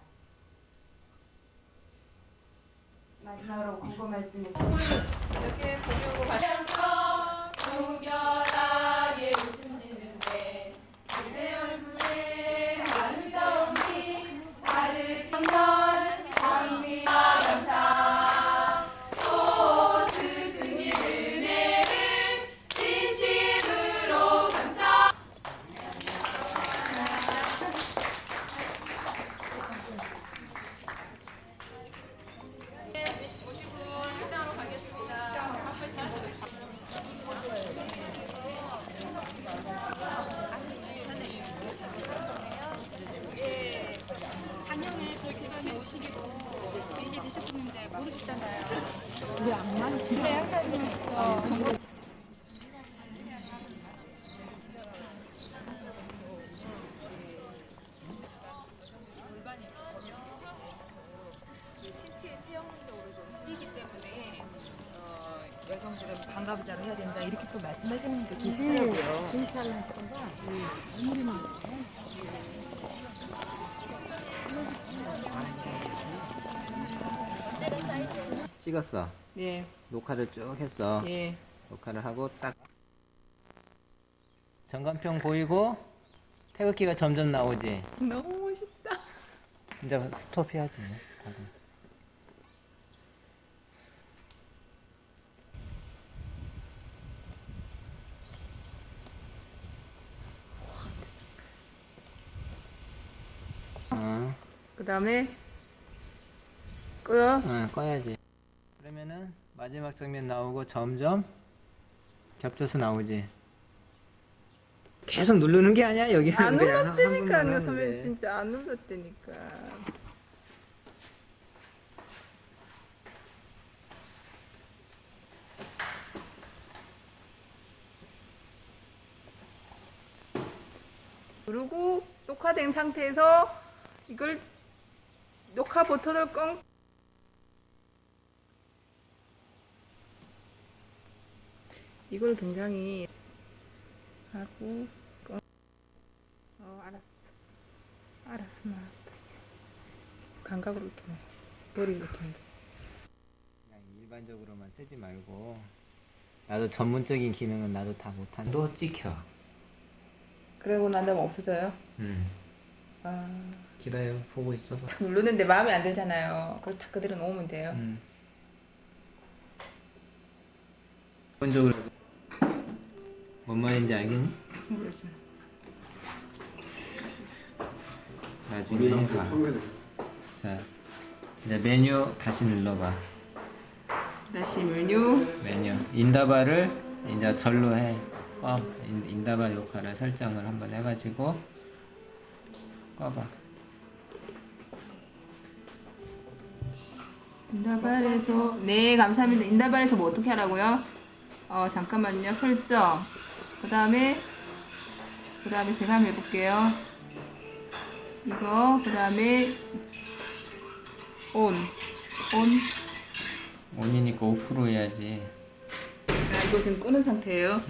마지막으로 공고 말씀을 이렇게 보려고 가셔서 종결하게 웃음 지는데 그대 얼굴에 아름다운 빛 가득한 장미와 감사 또 스승님 은혜를 진심으로 감사 모시고 식당으로 가겠습니다. 작년에 저희 교단에 오시기도 얘기해주셨었는데 모르셨잖아요. 신체의 체형적으로 좀 틀리기 때문에 여성들은 반가부자로 해야 된다 이렇게 또 말씀하시는 분들 계시더라고요. 찍었어. 예, 녹화를 쭉 했어. 예. 녹화를 하고 딱 전광평 보이고 태극기가 점점 나오지. 너무 멋있다. 이제 스톱해야지. 바로. 그 다음에 끄요. 꺼야지. 그러면은 마지막 장면 나오고 점점 겹쳐서 나오지. 계속 누르는 게 아니야 여기는. 안 그냥 한 번만 눌렀다니까요. 하면 선배님 돼. 진짜 안 눌렀다니까. 누르고 녹화된 상태에서 이걸 녹화 버튼을 껑 이걸 굉장히 하고 알았어 감각으로 이렇게 머리 이렇게 그냥 일반적으로만 쓰지 말고 나도 전문적인 기능은 나도 다 못하는. 또 찍혀. 그러고 난 다음에 없어져요? 기다려 보고 있어봐. 탁 누르는데 마음에 안 들잖아요. 그걸 딱 그대로 놓으면 돼요. 기본적으로 뭔 말인지 알겠니? 나중에 해봐. 자, 이제 메뉴 다시 눌러봐. 다시 메뉴 인다발을 이제 절로 해. 인다발 녹화를 설정을 한번 해가지고 꺼봐. 인다발에서 네 감사합니다. 인다발에서 뭐 어떻게 하라고요? 잠깐만요. 설정. 그 다음에 제가 한번 해볼게요. 이거 그 다음에 온이니까 오프로 해야지. 이거 지금 끄는 상태예요.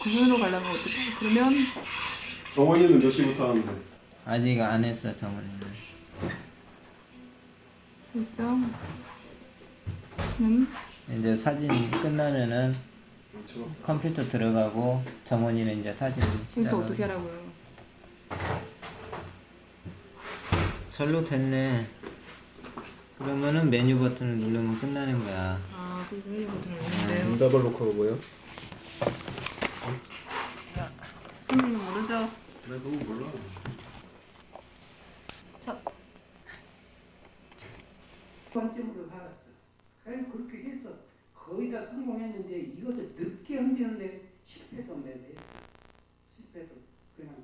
구분으로 가려면 어떻게? 그러면 정원이는 몇 시부터 하는데? 아직 안 했어 정원이는. 설정. 이제 사진이 끝나면은 그렇죠. 컴퓨터 들어가고 정원이는 이제 사진을 여기서 시작하고. 어떻게 하라고요? 절로 됐네. 그러면은 메뉴 버튼을 누르면 끝나는 거야. 그래서 메뉴 버튼을 누르는데요. 인다발 녹화가 뭐예요? 선생님 모르죠? 나 그거 몰라. 관점으로 살았어. 그냥 그렇게 해서 거의 다 성공했는데 이것을 늦게 흔드는데 실패도 몇 대 했어. 실패도 그냥